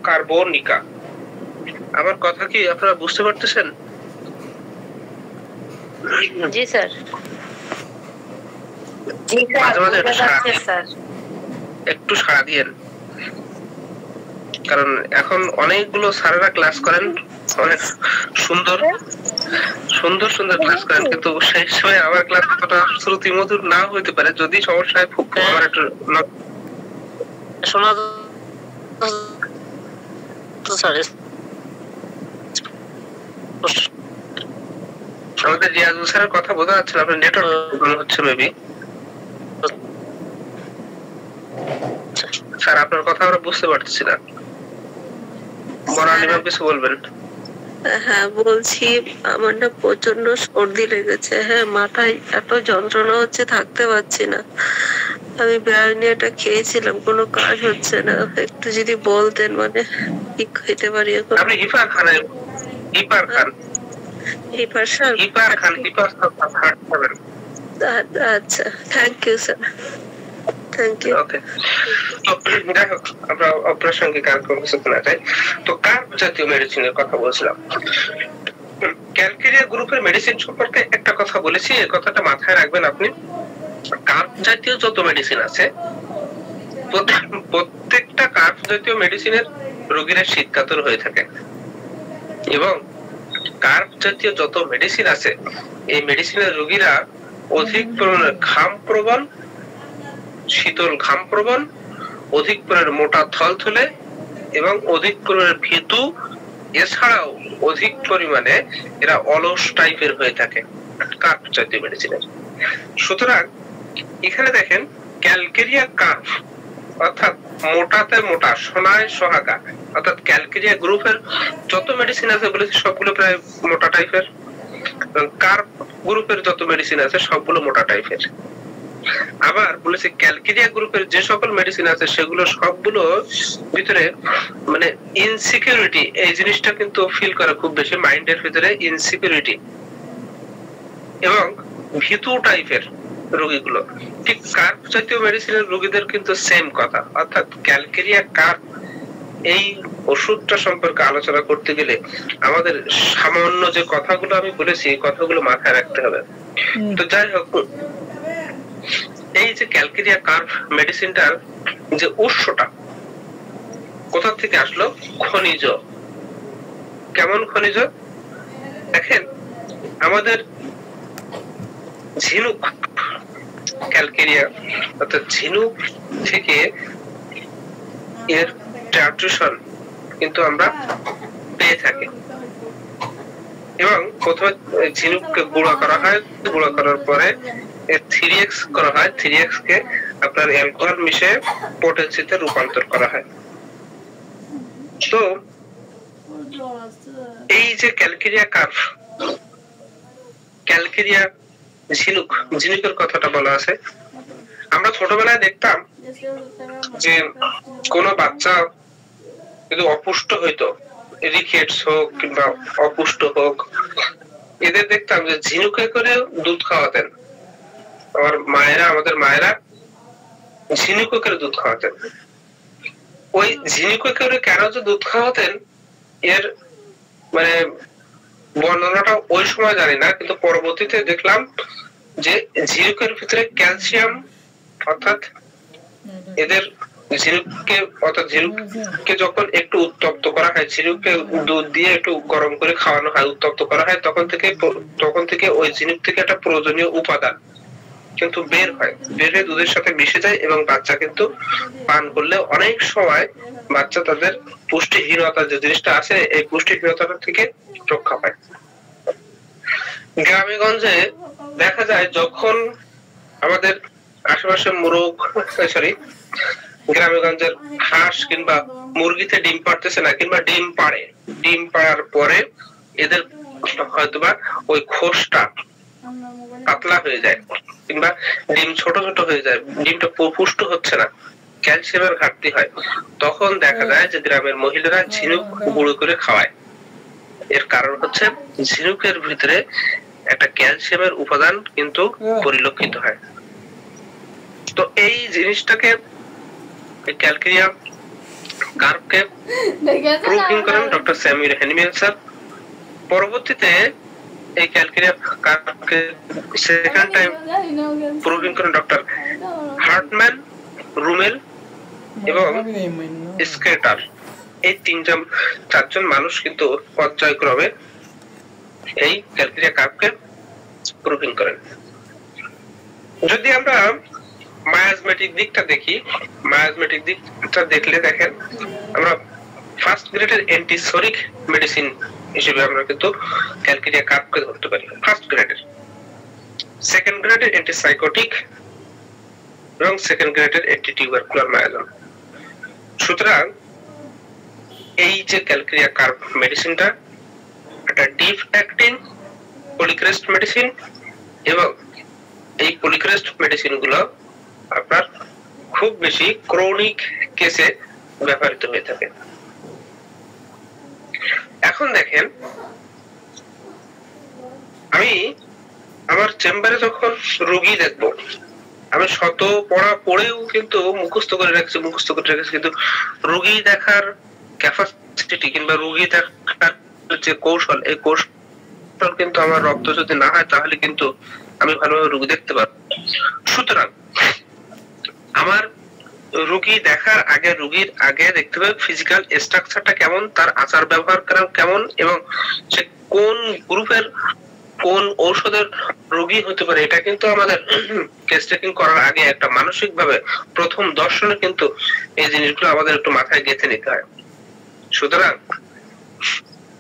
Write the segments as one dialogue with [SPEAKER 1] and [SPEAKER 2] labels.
[SPEAKER 1] Carbonica. আমার কথা কি আপনারা বুঝতে পারতেছেন?
[SPEAKER 2] জি স্যার।
[SPEAKER 1] মাঝে মাঝে একটু সাড়া দিয়েন, কারণ এখন অনেকগুলো স্যারেরা ক্লাস করেন, অনেক সুন্দর সুন্দর সুন্দর ক্লাস করেন, কিন্তু সেই সময় আমার ক্লাস কতটা শ্রুতি মধুর না হইতে পারে। যদি সমস্যা হয় আমার একটু শোনা আমাদের রিয়াজুল স্যারের কথা বোঝা যাচ্ছে না, আপনার নেটওয়ার্ক হচ্ছে মেবি। স্যার আপনার কথা আমরা বুঝতে পারতেছি না, বনানী কিছু বলবেন?
[SPEAKER 2] হ্যাঁ বলছি, আমার না প্রচন্ড সর্দি লেগেছে, হ্যাঁ মাথায় এত যন্ত্রণা হচ্ছে, থাকতে পারছি না। আমি ব্রায়োনিয়াটা খেয়েছিলাম, কোনো কাজ হচ্ছে না। একটু যদি বলতেন মানে কি খেতে পারি এখন।
[SPEAKER 1] আপনি হিপার খান, হিপার খান,
[SPEAKER 2] হিপার স্যার,
[SPEAKER 1] হিপার খান, হিপার খাবেন।
[SPEAKER 2] আচ্ছা, thank you sir, thank you.
[SPEAKER 1] Okay, তো দেখো আমরা অপ্রাসঙ্গিক আর কোনো কিছু না চাই। তো কার্ব জাতীয় মেডিসিনের কথা বলছিলাম। ক্যালকেরিয়া গ্রুপের মেডিসিন সম্পর্কে একটা কথা বলেছি, এই কথাটা মাথায় রাখবেন আপনি। কার্ব জাতীয় যত মেডিসিন আছে, প্রত্যেকটা কার্ব জাতীয় মেডিসিনের রোগীরা শীতকাতর হয়ে থাকে, এবং কার্ব জাতীয় যত মেডিসিন আছে এই মেডিসিনের রোগীরা অধিক পরিমাণে ঘাম প্রবণ, শীতল ঘাম প্রবণ, অধিক পরিমাণে মোটা থলথলে এবং অধিক পরিমাণে ভীতু, এছাড়াও অধিক পরিমাণে এরা অলস টাইপের হয়ে থাকে কার্ব জাতীয় মেডিসিনের। সুতরাং এখানে দেখেন ক্যালকেরিয়া কার্ব অর্থাৎ মোটাতে মোটা, সোনায় সোহাগা, অর্থাৎ ক্যালকেরিয়া গ্রুপের যত মেডিসিন আছে বলেছি সবগুলো প্রায় মোটা টাইপের, কার্ব গ্রুপের যত মেডিসিন আছে সবগুলো মোটা টাইপের। আবার বলেছে ক্যালকেরিয়া গ্রুপের যে সকল মেডিসিন আছে সেগুলো সবগুলো ভিতরে মানে ইনসিকিউরিটি, এই জিনিসটা কিন্তু ফিল করে খুব বেশি, মাইন্ডের ভিতরে ইনসিকিউরিটি এবং ভীতু টাইপের রোগীগুলো। ঠিক কার্ব জাতীয় মেডিসিনের রোগীদের কিন্তু সেম কথা, অর্থাৎ ক্যালকেরিয়া কার্ব এই ওষুধটা সম্পর্কে আলোচনা করতে গেলে আমাদের সামান্য যে কথাগুলো আমি বলেছি এই কথাগুলো মাথায় রাখতে হবে। তো যাই হোক, এই যে ক্যালকেরিয়া কার্ব মেডিসিনটার যে উৎসটা কোথা থেকে আসলো, খনিজ। কেমন খনিজ? দেখেন আমাদের ঝিনুক, ক্যালকেরিয়া অর্থাৎ ঝিনুক থেকে এর ট্রানজিশন কিন্তু আমরা পেয়ে থাকি, এবং প্রথমে ঝিনুককে গুঁড়া করা হয়, গুঁড়া করার পরে 3x করা হয়, 3x কে আপনার অ্যালকোহল মিশিয়ে পটেন্সিতে রূপান্তর করা হয়। তো এই যে ক্যালকেরিয়া কার্ব, ক্যালকেরিয়া ঝিনুক, ঝিনুকের কথাটা বলা আছে। আমরা ছোটবেলায় দেখতাম যে কোন বাচ্চা যদি অপুষ্ট হইতো, রিকেটস হোক কিংবা অপুষ্ট হোক, এদের দেখতাম যে ঝিনুকে করে দুধ খাওয়াতেন। আমাদের মায়েরা ঝিনুকে করে দুধ খাওয়াতেন। ওই ঝিনুকে করে কেন যে দুধ খাওয়াতেন এর মানে বর্ণনাটা ওই সময় জানি না, কিন্তু পরবর্তীতে দেখলাম যে ঝিনুকের ভিতরে ক্যালসিয়াম, অর্থাৎ এদের ঝিনুককে যখন একটু উত্তপ্ত করা হয়, ঝিনুককে দুধ দিয়ে একটু গরম করে খাওয়ানো হয়, উত্তপ্ত করা হয়, তখন থেকে ওই ঝিনুক থেকে একটা প্রয়োজনীয় উপাদান কিন্তু বের হয়, বের হয়ে দুধের সাথে মিশে যায়, এবং বাচ্চা কিন্তু পান করলে অনেক সময় বাচ্চা তাদের পুষ্টিহীনতা যে জিনিসটা আছে এই পুষ্টিহীনতা থেকে রক্ষা পায়। গ্রামে গঞ্জে দেখা যায় যখন আমাদের আশেপাশে গ্রামে গঞ্জের হাঁস কিংবা মুরগিতে ডিম পাড়তেছে না, কিংবা ডিম পাড়ে, ডিম পাড়ার পরে এদের হয়তোবা ওই খোসটা পাতলা হয়ে যায়, কিংবা ডিম ছোট ছোট হয়ে যায়, ডিমটা পুষ্ট হচ্ছে না, ক্যালসিয়ামের ঘাটতি হয়, তখন দেখা যায় যে গ্রামের মহিলারা ঝিনুক গুঁড়ো করে খাওয়ায়। এর কারণ হচ্ছে ঝিনুকের ভিতরে একটা ক্যালসিয়ামের উপাদান কিন্তু পরিলক্ষিত হয়। তো এই জিনিসটাকে ক্যালকেরিয়া কার্ভকে প্রুভিং করেন ডক্টর স্যামুয়েল হ্যানিম্যান স্যার। পরবর্তীতে এই ক্যালকেরিয়া কার্ভকে সেকেন্ড টাইম প্রুভিং করেন ডক্টর হার্টম্যান, রুমেল এবং স্কেটার। এই চারজন মানুষ কিন্তু পর্যায়ক্রমে এই ক্যালকেরিয়া কার্ভকে প্রুভিং করেন। যদি আমরা মায়াজমেটিক দিকটা দেখি, মায়াজমেটিক দিকটা দেখলে দেখেন আমরা ফার্স্ট গ্রেডের অ্যান্টিসোরিক মেডিসিন হিসেবে আমরা কিন্তু ক্যালকেরিয়া কার্ভকে ধরতে পারি ফার্স্ট গ্রেডের। সেকেন্ড গ্রেডের অ্যান্টিসাইকোটিক এবং সেকেন্ড গ্রেডের অ্যান্টিটিউবারকুলার মায়াজম। সুতরাং এই যে ক্যালকেরিয়া কার্ভ মেডিসিনটা এটা ডিপ অ্যাক্টিং পলিক্রেস্ট মেডিসিন, এবং এই পলিক্রেস্ট মেডিসিন গুলো আপনার খুব বেশি ক্রনিক কেসে ব্যবহৃত হয়ে থাকে। এখন দেখেন আমি আমার চেম্বারে যখন রোগী দেখবো, আমি শত পড়া পড়েও কিন্তু মুখস্থ করে রাখছি কিন্তু রোগী দেখার ক্যাপাসিটি কিংবা রোগী দেখার যে কৌশল, এই কৌশল কিন্তু আমার রক্ত যদি না হয় তাহলে কিন্তু আমি ভালোভাবে রোগী দেখতে পারবো। সুতরাং আমার রোগী দেখার আগে রোগীর আগে দেখতে হবে ফিজিক্যাল স্ট্রাকচারটা কেমন, তার আচার ব্যবহার কেমন, এবং সে কোন গ্রুপের কোন ঔষধের রোগী হতে পারে। এটা কিন্তু আমাদের কেস টেকিং করার আগে একটা মানসিক ভাবে প্রথম দর্শনে কিন্তু এই জিনিসগুলো আমাদের একটু মাথায় গেঁথে নিতে হয়। সুতরাং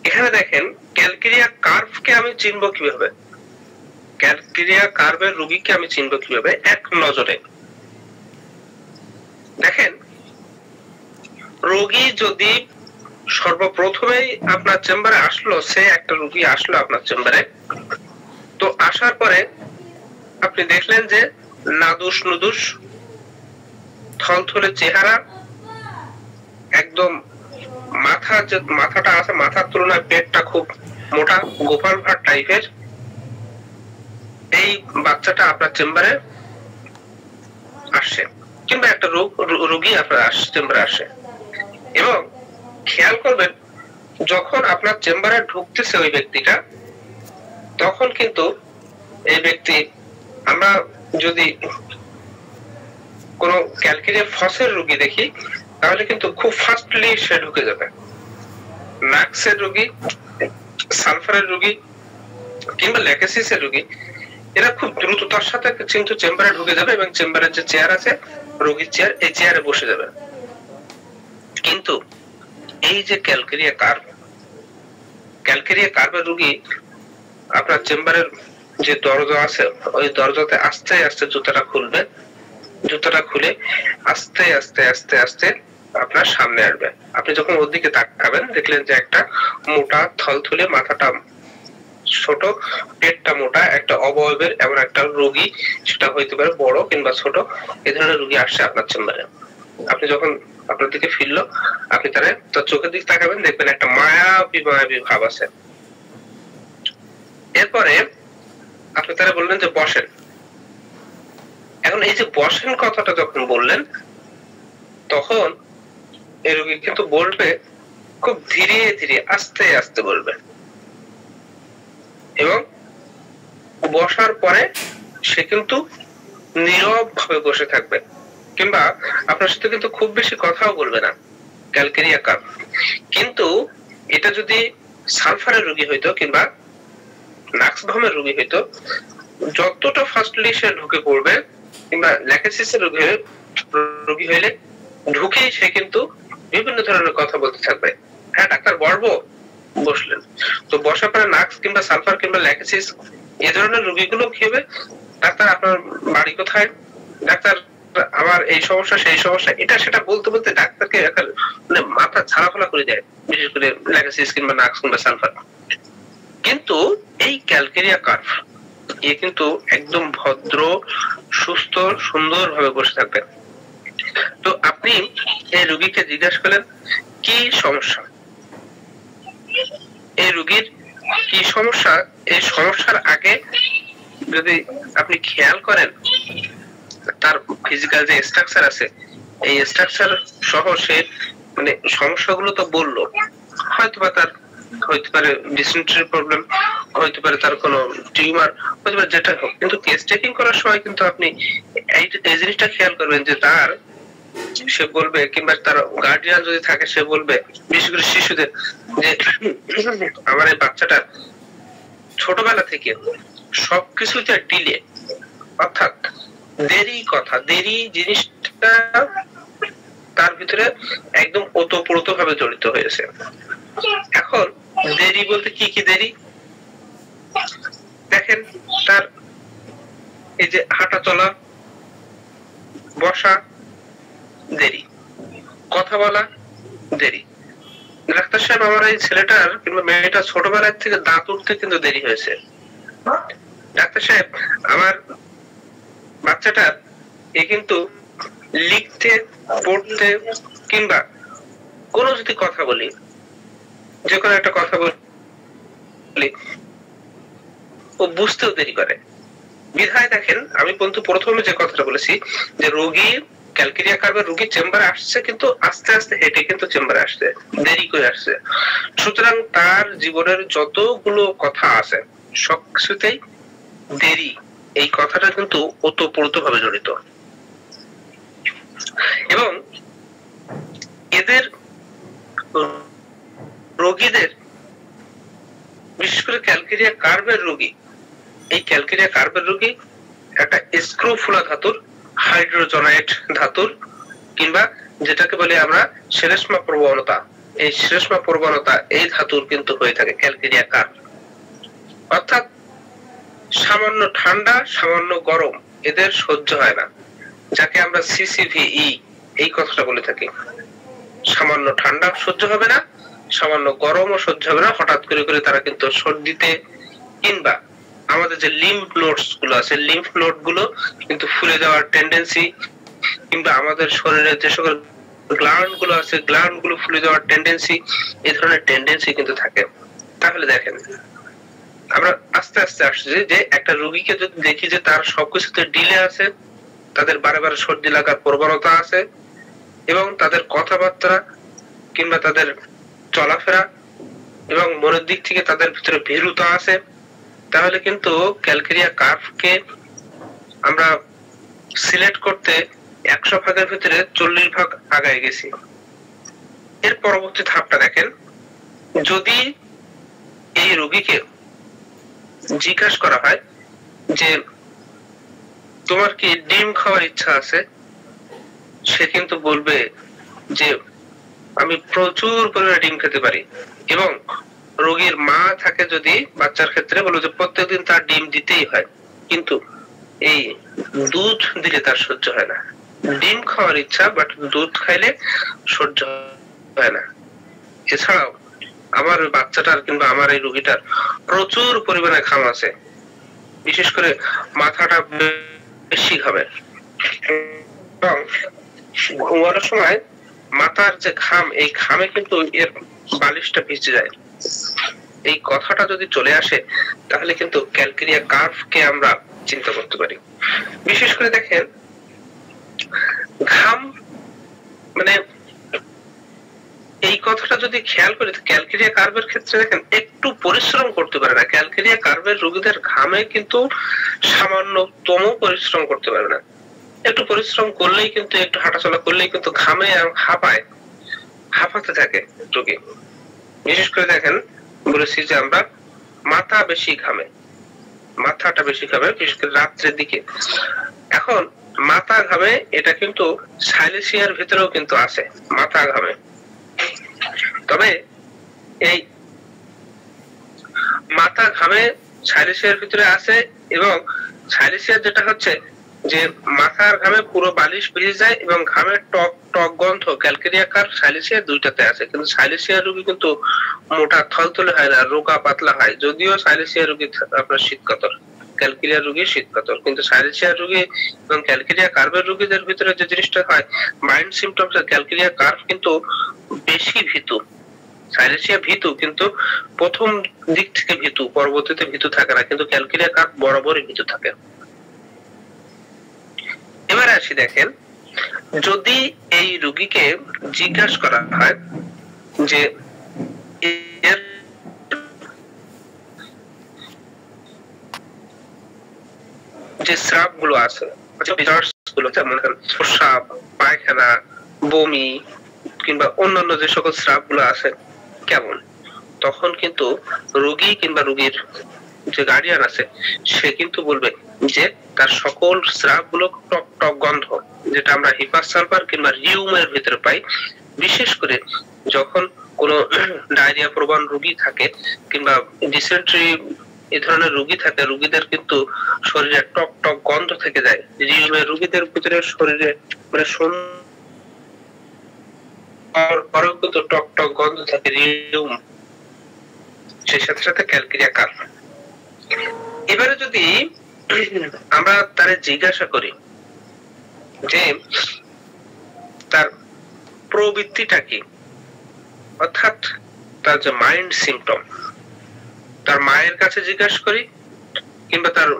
[SPEAKER 1] এখানে দেখেন ক্যালকেরিয়া কার্ভকে আমি চিনবো কিভাবে, ক্যালকেরিয়া কার্ভের রোগীকে আমি চিনবো কিভাবে এক নজরে। দেখেন রোগী যদি সর্বপ্রথমেই আপনার চেম্বারে আসলো, সে একটা রোগী আসলো আপনার চেম্বারে, তো আসার পরে আপনি দেখলেন যে নাদুস নুদুস থলথলে চেহারা, একদম মাথাটা আছে, মাথার তুলনায় পেটটা খুব মোটা গোপাল ভাট টাইপের, এই বাচ্চাটা আপনার চেম্বারে আসছে, কিংবা একটা রোগী আপনার চেম্বারে আসে। এবং খেয়াল করবেন যখন আপনার চেম্বারে ঢুকতেছে ওই ব্যক্তিটা, তখন কিন্তু এই ব্যক্তি, আমরা যদি কোনো ক্যালকেরিয়া ফসের রোগী দেখি তাহলে কিন্তু খুব ফাস্টলি সে ঢুকে যাবে। নাক্সের রোগী, সালফারের রোগী কিংবা ল্যাকেসিসের রোগী, এরা খুব দ্রুততার সাথে কিন্তু চেম্বারে ঢুকে যাবে এবং চেম্বারের যে চেয়ার আছে রোগীর চেয়ার, এই চেয়ারে বসে যাবে। কিন্তু এই যে ক্যালকেরিয়া কার্ভের রোগী আপনার চেম্বারের যে দরজা আছে ওই দরজাতে আস্তে আস্তে জুতাটা খুলবে, জুতাটা খুলে আস্তে আস্তে আস্তে আস্তে আপনার সামনে আসবে। আপনি যখন ওর দিকে তাকাবেন দেখলেন যে একটা মোটা থলথলে, মাথাটা ছোট, পেটটা মোটা একটা অবয়বের এমন একটা রোগী, সেটা হইতে পারে বড় কিংবা ছোট, এই ধরনের রোগী আসছে আপনার চেম্বারে। আপনি যখন আপনার দিকে ফিরলো, আপনি তার চোখের দিকে তাকাবেন, দেখবেন একটা মায়াবী ভাব আছে। এরপরে আপনি তারা বললেন যে বসেন। এখন এই যে বসেন কথাটা যখন বললেন, তখন এই রোগী কিন্তু বলবে খুব ধীরে ধীরে আস্তে আস্তে বলবে, এবং বসার পরে সে কিন্তু নীরব ভাবে বসে থাকবে, কিংবা আপনার সাথে কিন্তু খুব বেশি কথাও বলবে না ক্যালকেরিয়া কার্ভ। কিন্তু এটা যদি সালফারের রোগী হইতো কিংবা নাক্সভামের রোগী হইতো, যতটা ফাস্টলি সে ঢুকে পড়বে, কিংবা ল্যাকেসিসের রোগী হইলে ঢুকেই সে কিন্তু বিভিন্ন ধরনের কথা বলতে থাকবে। হ্যাঁ ডাক্তার বসবো, বসলেন। তো বসার পরে নাক্স কিংবা সালফার কিংবা ল্যাকেসিস এই ধরনের রোগীগুলো কি হবে, ডাক্তার আপনার বাড়ি কোথায়, ডাক্তার আমার এই সমস্যা সেই সমস্যা, এটা সেটা বলতে বলতে ডাক্তারকে মানে মাথা ছাড়াফালা করে দেয়, বিশেষ করে ল্যাকেসিস কিংবা নাক্স কিংবা সালফার। কিন্তু এই ক্যালকেরিয়া কার্ভ এ কিন্তু একদম ভদ্র, সুস্থ, সুন্দর ভাবে বসে থাকবেন। তো আপনি এই রোগীকে জিজ্ঞাসা করলেন কি সমস্যা, এই রোগীর কি সমস্যা, এই সমস্যার আগে যদি আপনি খেয়াল করেন তার ফিজিক্যাল যে স্ট্রাকচার আছে, এই স্ট্রাকচার সহ সে মানে সমস্যাগুলো তো বললো, হয়তোবা তার হইতে পারে ডিসেন্ট্রি প্রবলেম, হইতে পারে তার কোনো টিউমার, হইতে পারে যেটা হোক, কিন্তু কেস টেকিং করার সময় কিন্তু আপনি এই জিনিসটা খেয়াল করবেন যে তার, সে বলবে কিংবা তার গার্ডিয়ান যদি থাকে সে বলবে, বিশেষ করে শিশুদের, যে আমার এই বাচ্চাটা ছোটবেলা থেকে সবকিছুতে ডিলে, অর্থাৎ দেরি জিনিসটা তার ভিতরে একদম ওতপ্রোত ভাবে জড়িত হয়েছে। এখন দেরি বলতে কি কি দেরি দেখেন, তার এই যে হাঁটা চলা, বসা দেরি, কথা বলা দেরি। ডাক্তার সাহেব, আমার এই ছেলেটার কিংবা মেয়েটা ছোটবেলার থেকে দাঁত উঠতে কিন্তু দেরি হয়েছে। ডাক্তার সাহেব, আমার বাচ্চাটা এ কিন্তু লিখতে, পড়তে কিংবা কোনো যদি কথা বলি, যে কোনো একটা কথা বলি, ও বুঝতেও দেরি করে। বিধায় দেখেন, আমি বলতে প্রথমে যে কথাটা বলেছি যে রোগী ক্যালকেরিয়া কার্ভের রোগী চেম্বারে আসছে, কিন্তু আস্তে আস্তে হেঁটে কিন্তু চেম্বারে আসছে, দেরি করে আসছে। সুতরাং তার জীবনের যতগুলো কথা আছে সবকিছুতেই দেরি, এই কথাটা কিন্তু ওতপ্রোত ভাবে জড়িত। এবং এদের রোগীদের, বিশেষ করে ক্যালকেরিয়া কার্ভের রোগী, এই ক্যালকেরিয়া কার্ভের রোগী একটা স্ক্রুফুলা ধাতুর, হাইড্রোজেনাইট ধাতুর, কিংবা যেটাকে বলি আমরা শ্লেষ্মা প্রবণতা, এই শ্লেষ্মা প্রবণতা এই ধাতুর কিন্তু হয়ে থাকে ক্যালকেরিয়া কার্ভ। অর্থাৎ সামান্য ঠান্ডা, সামান্য গরম এদের সহ্য হয় না, যাকে আমরা সিসিভিই এই কথাটা বলে থাকি। সামান্য ঠান্ডা সহ্য হবে না, সামান্য গরমও সহ্য হবে না, হঠাৎ করে করে তারা কিন্তু সর্দিতে, কিংবা আমাদের যে লিম্ফ নোডস গুলো আছে, লিম্ফ নোড গুলো কিন্তু ফুলে যাওয়ার টেন্ডেন্সি, কিংবা আমাদের শরীরের যে সকল গ্ল্যান্ড গুলো আছে, গ্ল্যান্ড গুলো ফুলে যাওয়ার টেন্ডেন্সি, এই ধরনের টেন্ডেন্সি কিন্তু থাকে। তাহলে দেখেন, আমরা আস্তে আস্তে আসছি যে একটা রোগীকে যদি দেখি যে তার সবকিছুতে ডিলে আছে, তাদের বারে বারে সর্দি লাগার প্রবণতা আছে, এবং তাদের কথাবার্তা কিংবা তাদের চলাফেরা এবং মনের দিক থেকে তাদের ভিতরে ভীরুতা আছে, তাহলে কিন্তু ক্যালকেরিয়া কার্ভকে আমরা সিলেক্ট করতে 100 ভাগের ভিতরে 40 ভাগ আগায় গেছি। এর পরবর্তী ধাপটা দেখেন, যদি এই রোগীকে জিজ্ঞাসা করা হয় যে তোমার কি ডিম খাওয়ার ইচ্ছা আছে, সে কিন্তু বলবে যে আমি প্রচুর পরিমাণে ডিম খেতে পারি। এবং রোগীর মা থাকে যদি বাচ্চার ক্ষেত্রে, বলবো যে প্রত্যেকদিন তার ডিম দিতেই হয়, কিন্তু এই দুধ দিলে তার সহ্য হয় না। ডিম খাওয়ার ইচ্ছা, বাট দুধ খাইলে সহ্য হয় না। এছাড়াও আমার বাচ্চাটার কিংবা আমার এই রোগীটার প্রচুর পরিমাণে ঘাম আছে, বিশেষ করে মাথাটা বেশি ঘামে, এবং ঘুমানোর সময় মাথার যে ঘাম, এই ঘামে কিন্তু এর বালিশটা ভিজে যায়। এই কথাটা যদি চলে আসে, তাহলে কিন্তু ক্যালকেরিয়া কার্ভকে আমরা চিন্তা করতে পারি। বিশেষ করে দেখেন, ঘাম মানে এই কথাটা যদি খেয়াল করি, ক্যালকেরিয়া কার্ভের ক্ষেত্রে দেখেন একটু পরিশ্রম করতে পারে না। ক্যালকেরিয়া কার্ভের রোগীদের ঘামে কিন্তু সামান্যতম পরিশ্রম করতে পারে না। একটু পরিশ্রম করলেই কিন্তু, একটু হাঁটাচলা করলেই কিন্তু ঘামে আর হাঁপায়, হাঁপাতে থাকে রোগী। বিশেষ করে দেখেন, বলেছি যে আমরা মাথা বেশি ঘামে, মাথাটা বেশি ঘামে, বিশেষ করে রাত্রের দিকে। এখন মাথা ঘামে, এটা কিন্তু সাইলেসিয়ার ভিতরেও কিন্তু আছে, মাথা ঘামে। তবে এই মাথা ঘামে সাইলেসিয়ার ভিতরে আছে, এবং সাইলেসিয়ার যেটা হচ্ছে যে মাথার ঘামে পুরো বালিশ ভিজে যায়, এবং ঘামের টক টক গন্ধ ক্যালকেরিয়া কার্ভ সাইলেসিয়া দুইটাতে আছে। কিন্তু সাইলেসিয়া রোগী কিন্তু মোটা থলথলে হয় না, রোগা পাতলা হয়। যদিও সাইলেসিয়া রোগী আপনার শীতকাতর, ক্যালকেরিয়া রোগী শীতকাতর, কিন্তু সাইলেসিয়া রোগী এবং ক্যালকেরিয়া কার্ভের রোগীদের ভিতরে যে জিনিসটা হয়, মাইল্ড সিমটমস, ক্যালকেরিয়া কার্ভ কিন্তু বেশি ভীতু। সাইলেসিয়া ভীতু, কিন্তু প্রথম দিক থেকে ভীতু, পরবর্তীতে ভীতু থাকে না, কিন্তু ক্যালকেরিয়া কার্ভ বরাবরই ভীতু থাকে। এবারে আসি, দেখেন যদি এই রোগীকে জিজ্ঞাসা করা হয় যে এর যে স্রাব গুলো আছে, যেমন প্রস্রাব, পায়খানা, বমি কিংবা অন্যান্য যে সকল স্রাব গুলো আছে কেমন, তখন কিন্তু রোগী কিংবা রোগীর যে গার্ডিয়ান আছে সে কিন্তু বলবে যে তার সকল স্রাব গুলো টক টক গন্ধ, যেটা আমরা হিপাস সালফার কিংবা রিউমের ভিতরে পাই। বিশেষ করে যখন কোনো ডায়রিয়া প্রবণ রোগী থাকে কিংবা ডিসেন্ট্রি এই ধরনের রোগী থাকে, রোগীদের কিন্তু শরীরে টক টক গন্ধ থেকে যায়। রিউমের রোগীদের ভিতরে শরীরে মানে পরেও কিন্তু টক টক গন্ধ থাকে রিউম, সেই সাথে সাথে ক্যালকেরিয়া কার্ভ। এবারে যদি আমরা তারে জিজ্ঞাসা করি যে তার প্রবৃত্তিটা কি, অর্থাৎ তার যে মাইন্ড সিম্পটম, তার মায়ের কাছে জিজ্ঞাসা করি কিংবা তার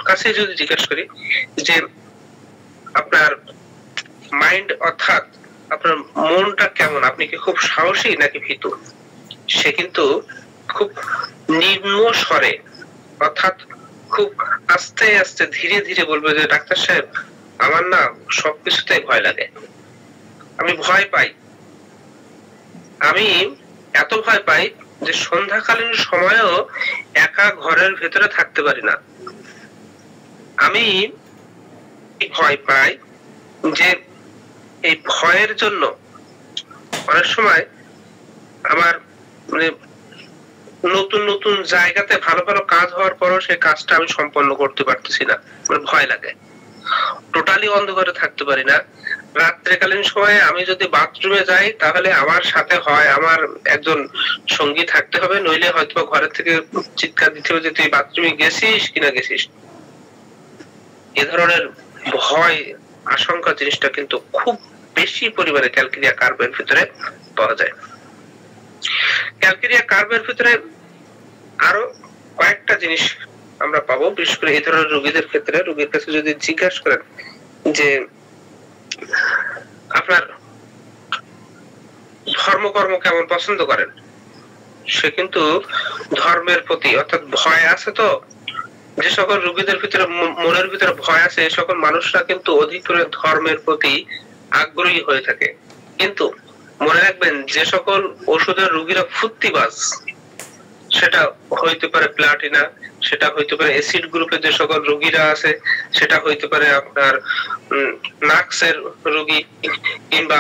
[SPEAKER 1] কাছে যদি জিজ্ঞাসা করি যে আপনার মাইন্ড অর্থাৎ আপনার মনটা কেমন, আপনি কি খুব সাহসী নাকি ভীতু, সে কিন্তু খুব নিম্ন স্বরে অর্থাৎ খুব আস্তে আস্তে ধীরে ধীরে বলবে যে ডাক্তার সাহেব আমার না সবকিছুতে ভয় লাগে, আমি ভয় পাই, আমি এত ভয় পাই যে সন্ধ্যাকালীন সময়েও একা ঘরের ভেতরে থাকতে পারি না, আমি ভয় পাই যে এই ভয়ের জন্য অনেক সময় আমার মানে নতুন নতুন জায়গাতে ভালো ভালো কাজ হওয়ার পরও সেই কাজটা আমি সম্পন্ন করতে পারতেছি না, আমার ভয় লাগে, টোটালি অন্ধকারে থাকতে পারি না, রাত্রিকালীন সময়ে আমি যদি বাথরুমে যাই তাহলে আমার সাথে হয় আমার একজন সঙ্গী থাকতে হবে, নইলে হয়তো ঘরের থেকে চিৎকার দিতে হবে যে তুই বাথরুমে গেছিস কিনা গেছিস। এ ধরনের ভয় আশঙ্কা জিনিসটা কিন্তু খুব বেশি পরিমাণে ক্যালকেরিয়া কার্ভের ভিতরে পাওয়া যায়। ক্যালকেরিয়া কার্ভের ভিতরে আরো কয়েকটা জিনিস আমরা পাবো, বিশেষ করে এই ধরনের রোগীদের ক্ষেত্রে। রোগীর কাছে যদি জিজ্ঞাসা করেন যে আপনার ধর্মকর্ম কেমন পছন্দ করেন, সে কিন্তু ধর্মের প্রতি অর্থাৎ ভয় আছে, তো যে সকল রোগীদের ভিতরে মনের ভিতরে ভয় আছে এই সকল মানুষরা কিন্তু অধিক করে ধর্মের প্রতি আগ্রহী হয়ে থাকে। কিন্তু মনে রাখবেন যে সকল ওষুধের রোগীরা ফুর্তিবাজ, সেটা হইতে পারে প্লাটিনা, সেটা হইতে পারে অ্যাসিড গ্রুপের যে সকল রোগীরা আছে, সেটা হইতে পারে আপনার নাক্সের রোগী, কিংবা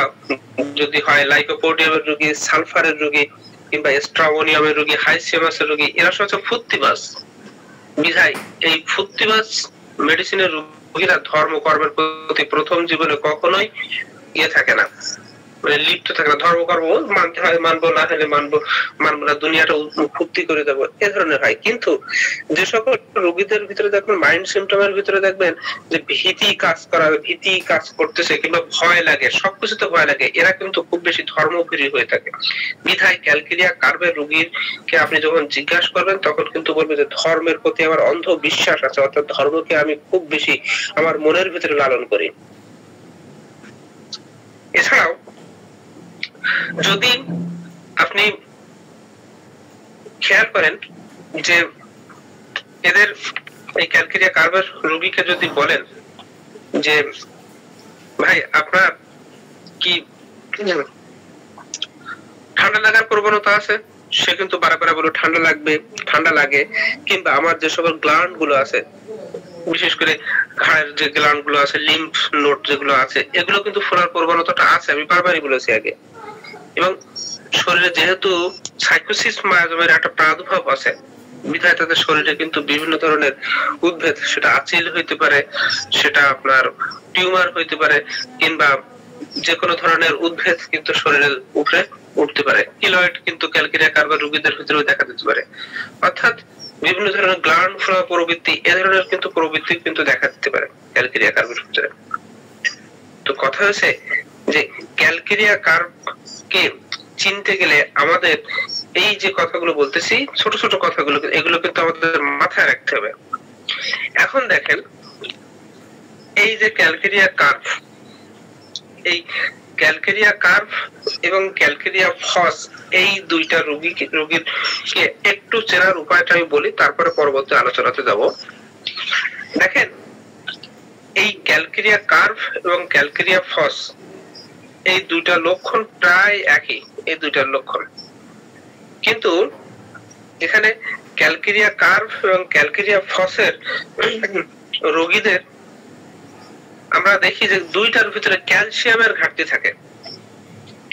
[SPEAKER 1] যদি হয় লাইকোপোডিয়ামের রোগী, সালফারের রোগী, কিংবা স্ট্রামোনিয়ামের রোগী, হাইসিয়ামাসের রোগী, এরা সব হচ্ছে ফুর্তিবাজ। বিধায় এই ফুর্তিবাজ মেডিসিনের রোগীরা ধর্মকর্মের প্রতি প্রথম জীবনে কখনোই থাকে না, মানে লিপ্ত থাকে না। ধর্মকর্ম মানতে হয়, মানবো, না হলে মানবো না, দুনিয়াটা ফুর্তি করে দেবো, এ ধরনের হয়। কিন্তু যে সকল রোগীদের ভিতরে দেখবেন মাইন্ড সিমটমের ভিতরে দেখবেন যে ভীতি কাজ করতেছে কিংবা ভয় লাগে, সবকিছুতে ভয় লাগে, এরা কিন্তু খুব বেশি ধর্মপ্রিয় হয়ে থাকে। বিধায় ক্যালকেরিয়া কার্ভের রোগীকে আপনি যখন জিজ্ঞাসা করবেন তখন কিন্তু বলবে যে ধর্মের প্রতি আমার অন্ধ বিশ্বাস আছে, অর্থাৎ ধর্মকে আমি খুব বেশি আমার মনের ভিতরে লালন করি। এছাড়াও যদি আপনি খেয়াল করেন যে এদের এই ক্যালকেরিয়া কার্ভের রোগীকে যদি বলেন যে ভাই আপনার কি ঠান্ডা লাগার প্রবণতা আছে, সে কিন্তু বারবার বলে ঠান্ডা লাগে, কিংবা আমার যে সকল গ্ল্যান্ড গুলো আছে, বিশেষ করে ঘাড়ের যে গ্ল্যান্ড গুলো আছে, লিম্ফ নোড যেগুলো আছে, এগুলো কিন্তু ফোলার প্রবণতাটা আছে, আমি বারবারই বলেছি আগে। এবং শরীরে যেহেতু সাইকোসিস মায়াজমের একটা প্রাদুর্ভাব আছে, বিধায় তাদের শরীরে কিন্তু বিভিন্ন ধরনের উদ্ভেদ, সেটা আচিল হইতে পারে, সেটা আপনার টিউমার হইতে পারে, কিংবা যে কোনো ধরনের উদ্ভেদ কিন্তু শরীরের উপরে উঠতে পারে। কিলয়েড কিন্তু ক্যালকেরিয়া কার্ভের রোগীদের ভিতরেও দেখা দিতে পারে। অর্থাৎ বিভিন্ন ধরনের গ্ল্যান্ড ফ্লো প্রবৃত্তি, এ ধরনের কিন্তু প্রবৃত্তি কিন্তু দেখা দিতে পারে ক্যালকেরিয়া কার্ভের ভিতরে। তো কথা হচ্ছে যে ক্যালকেরিয়া কার্ভকে চিনতে গেলে আমাদের এই যে কথাগুলো বলতেছি, ছোট ছোট কথাগুলো, এগুলো কিন্তু আমাদের মাথায় রাখতে হবে। এখন দেখেন এই যে ক্যালকেরিয়া কার্ভ, এই ক্যালকেরিয়া কার্ভ এবং ক্যালকেরিয়া ফস এই দুইটা রোগীর একটু চেনার উপায়টা আমি বলি, তারপরে পরবর্তী আলোচনাতে যাব। দেখেন, এই ক্যালকেরিয়া কার্ভ এবং ক্যালকেরিয়া ফস এই দুইটা লক্ষণ প্রায় একই, এই দুইটার লক্ষণ। কিন্তু এখানে ক্যালকেরিয়া কার্ভ এবং ক্যালকেরিয়া ফসের রোগীদের আমরা দেখি যে দুইটার ভিতরে ক্যালসিয়ামের ঘাটতি থাকে।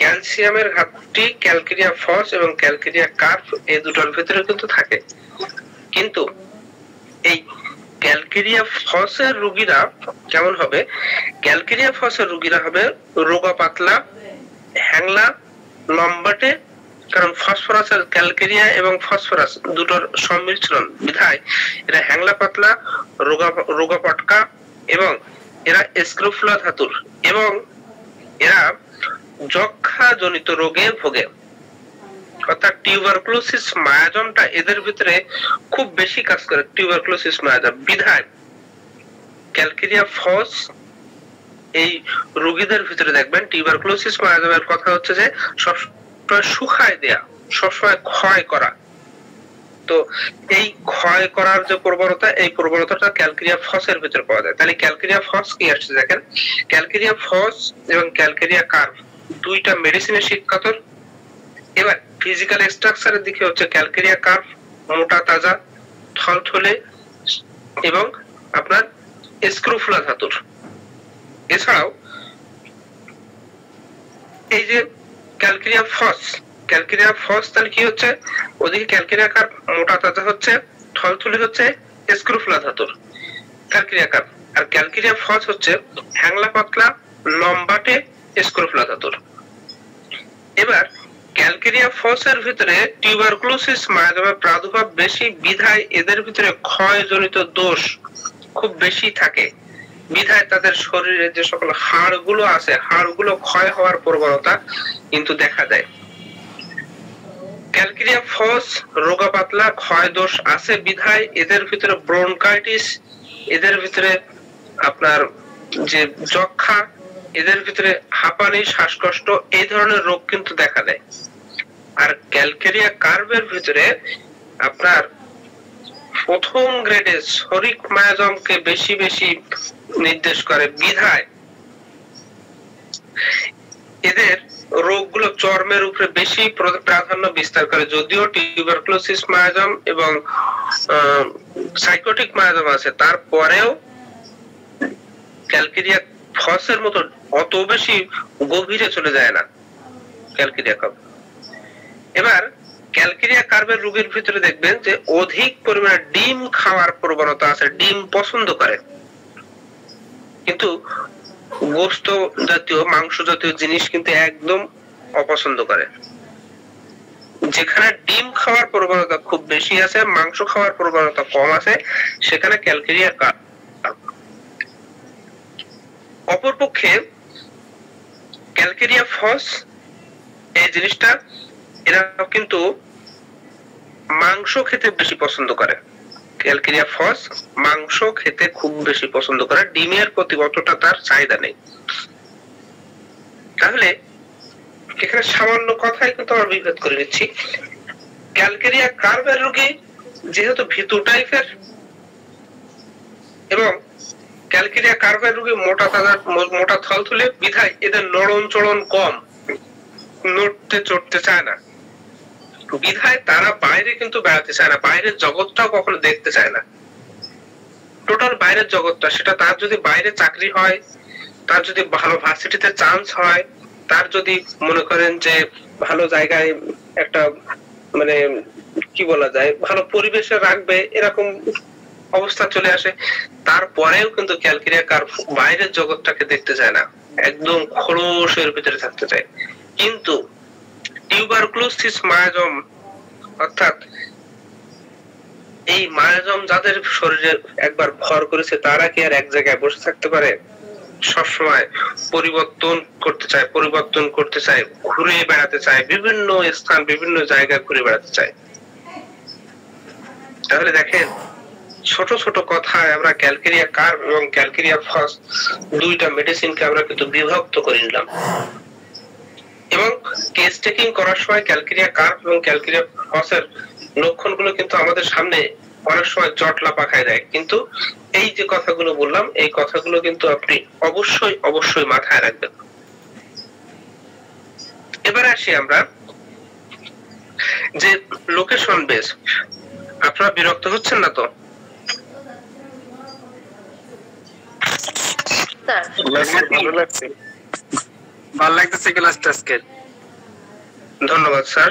[SPEAKER 1] ক্যালসিয়ামের ঘাটতি ক্যালকেরিয়া ফস এবং ক্যালকেরিয়া কার্ভ এই দুটোর ভিতরে কিন্তু থাকে। কিন্তু এই ক্যালকেরিয়া ফসের রোগীরা কেমন হবে? ক্যালকেরিয়া ফসের রোগীরা হবে রোগা পাতলা, হ্যাংলা, লম্বাটে, কারণ ফসফরাসের ক্যালকেরিয়া এবং ফসফরাস দুটোর সম্মিশ্রণ বিধায় এরা হ্যাংলা পাতলা, রোগা পটকা এবং এরা স্ক্রোফুলা ধাতুর এবং এরা যক্ষা জনিত রোগে ভোগে। অর্থাৎ টিউবারকুলোসিস মায়াজমটা এদের ভিতরে খুব বেশি কাজ করে, টিউবারকুলোসিস মায়াজম বিধায় ক্যালকেরিয়া ফস এই রোগীদের ভিতরে দেখবেন টিউবারকুলোসিস মায়াজমের কথা হচ্ছে যে সবসময় শুকায় দেয়া, সবসময় ক্ষয় করা। তো এই ক্ষয় করার যে প্রবণতা, এই প্রবণতাটা ক্যালকেরিয়া ফসের ভিতরে পাওয়া যায়। তাহলে ক্যালকেরিয়া ফস কি আসছে দেখেন, ক্যালকেরিয়া ফস এবং ক্যালকেরিয়া কার্ভ দুইটা মেডিসিনের শীতকাতর। এবার ফিজিক্যাল স্ট্রাকচারের দিকে হচ্ছে ক্যালকেরিয়া কার্ভ মোটা তাজা, থলথলে এবং আপনার স্ক্রোফুলা ধাতুর। এছাড়াও এই যে ক্যালকেরিয়া ফস তাহলে কি হচ্ছে, ওদিকে ক্যালকেরিয়া কার্ভ মোটা তাজা হচ্ছে, থলথলে হচ্ছে স্ক্রোফুলা ধাতুর ক্যালকেরিয়া কার্ভ, আর ক্যালকেরিয়া ফস হচ্ছে হ্যাংলা পাতলা, লম্বাটে, স্ক্রোফুলা ধাতুর। এবার ক্যালকেরিয়া ফসের ভিতরে টিউবারকুলোসিস মায়াজমের প্রাদুর্ভাব বেশি বিধায় এদের ভিতরে ক্ষয়জনিত দোষ খুব বেশি থাকে, বিধায় তাদের শরীরে যে সকল হাড়গুলো আছে হাড়গুলো ক্ষয় হওয়ার প্রবণতা কিন্তু দেখা যায়। ক্যালকেরিয়া ফস রোগা পাতলা, ক্ষয় দোষ আছে বিধায় এদের ভিতরে ব্রনকাইটিস, এদের ভিতরে আপনার যে যক্ষা, এদের ভিতরে হাঁপানি, শ্বাসকষ্ট এই ধরনের রোগ কিন্তু দেখা দেয়। আর ক্যালকেরিয়া কার্ভের ভিতরে আপনার প্রথম গ্রেডে শরিক মায়াজমকে বেশি বেশি নির্দেশ করে বিধায় এদের রোগগুলো চর্মের উপরে বেশি প্রাধান্য বিস্তার করে। যদিও টিউবারকুলোসিস মায়াজম এবং সাইকোটিক মায়াজম আছে, তারপরেও ক্যালকেরিয়া ফসের মতো অত বেশি গভীরে চলে যায় না ক্যালকেরিয়া কার্ভ। এবার ক্যালকেরিয়া কার্ভের রোগীর ভিতরে দেখবেন যে অধিক পরিমাণে ডিম খাওয়ার প্রবণতা আছে, ডিম পছন্দ করে, কিন্তু গোশত জাতীয় মাংস জাতীয় জিনিস কিন্তু একদম অপছন্দ করে। যেখানে ডিম খাওয়ার প্রবণতা খুব বেশি আছে, মাংস খাওয়ার প্রবণতা কম আছে, সেখানে ক্যালকেরিয়া কার্ভ। অপরপক্ষে ক্যালকেরিয়া ফস এই জিনিসটা এরা কিন্তু মাংস খেতে বেশি পছন্দ করে। ক্যালকেরিয়া ফস মাংস খেতে খুব বেশি পছন্দ করে, ডিমের প্রতি অতটা তার চাহিদা নেই। তাহলে এখানে সামান্য কথাই কিন্তু আমরা বিভেদ করে নিচ্ছি। ক্যালকেরিয়া কার্ভের রোগী যেহেতু ভীতু টাইপের এবং ক্যালকেরিয়া কার্ভের রোগী মোটা থলথলে বিধায় এদের নড়ন চড়ন কম, নড়তে চড়তে চায় না বিধায় তারা বাইরে কিন্তু বেড়াতে চায় না, বাইরের জগৎটাও কখনো দেখতে চায় না। টোটাল বাইরের জগৎটা, সেটা তার যদি বাইরে চাকরি হয়, তার যদি ভালো ভার্সিটিতে চান্স হয়, তার যদি মনে করেন যে ভালো জায়গায় একটা মানে কি বলা যায় ভালো পরিবেশে রাখবে এরকম অবস্থা চলে আসে, তারপরেও কিন্তু ক্যালকেরিয়া কার্ভ বাইরের জগৎটাকে দেখতে চায় না, একদম খোলসের ভিতরে থাকতে চায়। কিন্তু টিউবারকুলোসিস মায়াজম অর্থাৎ এই মায়াজম যাদের শরীরে একবার ভর করেছে তারা কি আর এক জায়গায় বসে থাকতে পারে? সবসময় পরিবর্তন করতে চায়, ঘুরে বেড়াতে চায়, বিভিন্ন স্থান বিভিন্ন জায়গায় ঘুরে বেড়াতে চায়। তাহলে দেখেন ছোট ছোট কথায় আমরা ক্যালকেরিয়া কার্ভ এবং ক্যালকেরিয়া ফস দুইটা মেডিসিনকে আমরা কিন্তু বিভক্ত করে নিলাম, এবং কেস টেকিং করার সময় ক্যালকেরিয়া কার্ভ এবং ক্যালকেরিয়া ফসের লক্ষণগুলো কিন্তু আমাদের সামনে অনেক সময় জটলা পাকায় দেয়। কিন্তু এই যে কথাগুলো বললাম, এই কথাগুলো কিন্তু আপনি অবশ্যই অবশ্যই মাথায় রাখবেন। এবার আসি আমরা যে লোকেশন বেস। আপনারা বিরক্ত হচ্ছেন না তো?
[SPEAKER 3] ভালো লাগতেছে ক্লাসটা আজকে।
[SPEAKER 1] ধন্যবাদ স্যার।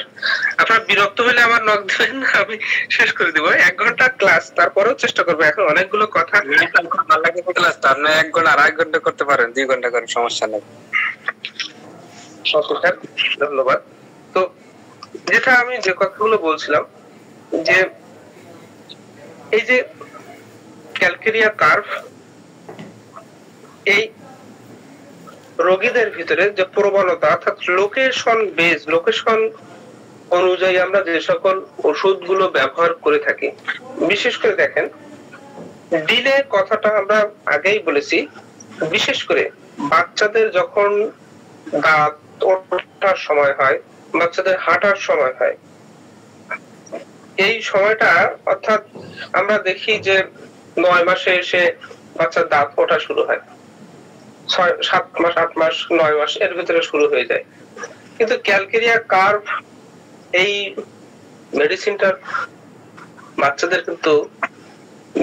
[SPEAKER 1] আপনারা বিরক্ত হলে আমার নক দিবেন, আমি শেষ করে দিব। 1 ঘন্টা ক্লাস, তারপরেও চেষ্টা করবো। এখন অনেকগুলো কথা।
[SPEAKER 3] ভালো লাগতেছে ক্লাসটা। আপনি 1 ঘন্টা 2.5 ঘন্টা করতে পারেন, 2 ঘন্টা করেন, সমস্যা নেই।
[SPEAKER 1] ধন্যবাদ। তো যেটা আমি যে কথাগুলো বলছিলাম, যে এই যে ক্যালকেরিয়া কার্ভ, এই রোগীদের ভিতরে যে প্রবণতা, অর্থাৎ লোকেশন বেস, লোকেশন অনুযায়ী আমরা যে সকল ওষুধগুলো ব্যবহার করে থাকি, বিশেষ করে দেখেন ডিলে কথাটা আমরা আগেই বলেছি। বিশেষ করে বাচ্চাদের যখন দাঁত ওঠার সময় হয়, বাচ্চাদের হাঁটার সময় হয়, এই সময়টা, অর্থাৎ আমরা দেখি যে 9 মাসে এসে বাচ্চার দাঁত ওঠা শুরু হয়, 7 মাস, 8 মাস, 9 মাস এর ভিতরে শুরু হয়ে যায়। কিন্তু ক্যালকেরিয়া কার্ভ এই মেডিসিনটার বাচ্চাদের কিন্তু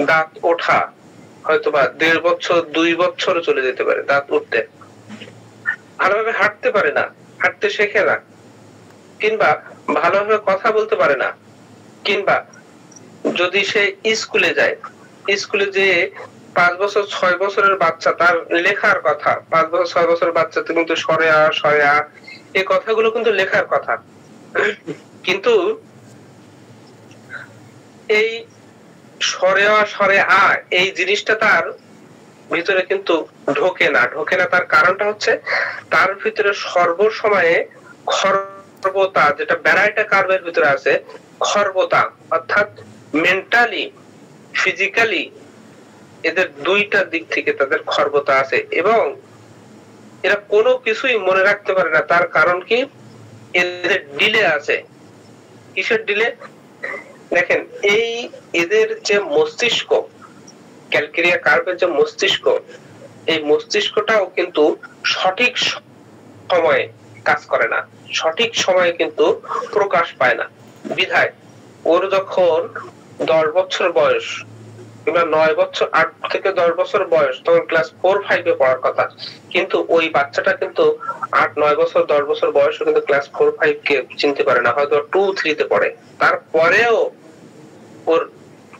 [SPEAKER 1] দাঁত ওঠা হয়তোবা 1.5 বছর 2 বছর চলে যেতে পারে দাঁত উঠতে। ভালোভাবে হাঁটতে পারে না, হাঁটতে শেখে না, কিংবা ভালোভাবে কথা বলতে পারে না, কিংবা যদি সে স্কুলে যায়, স্কুলে যে 5 বছর 6 বছরের বাচ্চা, তার লেখার কথা, 5 বছর 6 বছরের বাচ্চা কিন্তু সরে আ এই কথাগুলো কিন্তু লেখার কথা, কিন্তু এই সরে আ এই জিনিসটা তার ভিতরে কিন্তু ঢোকে না। তার কারণটা হচ্ছে তার ভিতরে সর্বসময়ে খর্বতা, যেটা ব্যারাইটা কার্ভের ভিতরে আছে, খর্বতা, অর্থাৎ মেন্টালি, ফিজিক্যালি এদের দুইটা দিক থেকে তাদের খর্বতা আছে, এবং এরা কোনো কিছুই মনে রাখতে পারে না। তার কারণ কি? এদের ডিলে আছে। কিসের ডিলে? দেখেন, এই এদের যে মস্তিষ্ক, ক্যালকেরিয়া কার্ভের যে মস্তিষ্ক, এই মস্তিষ্কটাও কিন্তু সঠিক সময়ে কাজ করে না, সঠিক সময়ে কিন্তু প্রকাশ পায় না। বিধায় ওর যখন 10 বছর বয়স, কিংবা 9 বছর, 8 থেকে 10 বছর বয়স, তখন ক্লাস 4-5 এ পড়ার কথা, কিন্তু ওই বাচ্চাটা কিন্তু 8-9 বছর 10 বছর বয়সে কিন্তু ক্লাস 4-5 কে চিনতে পারে না, হয়তো 2-3 তে পড়ে। তারপরেও ওর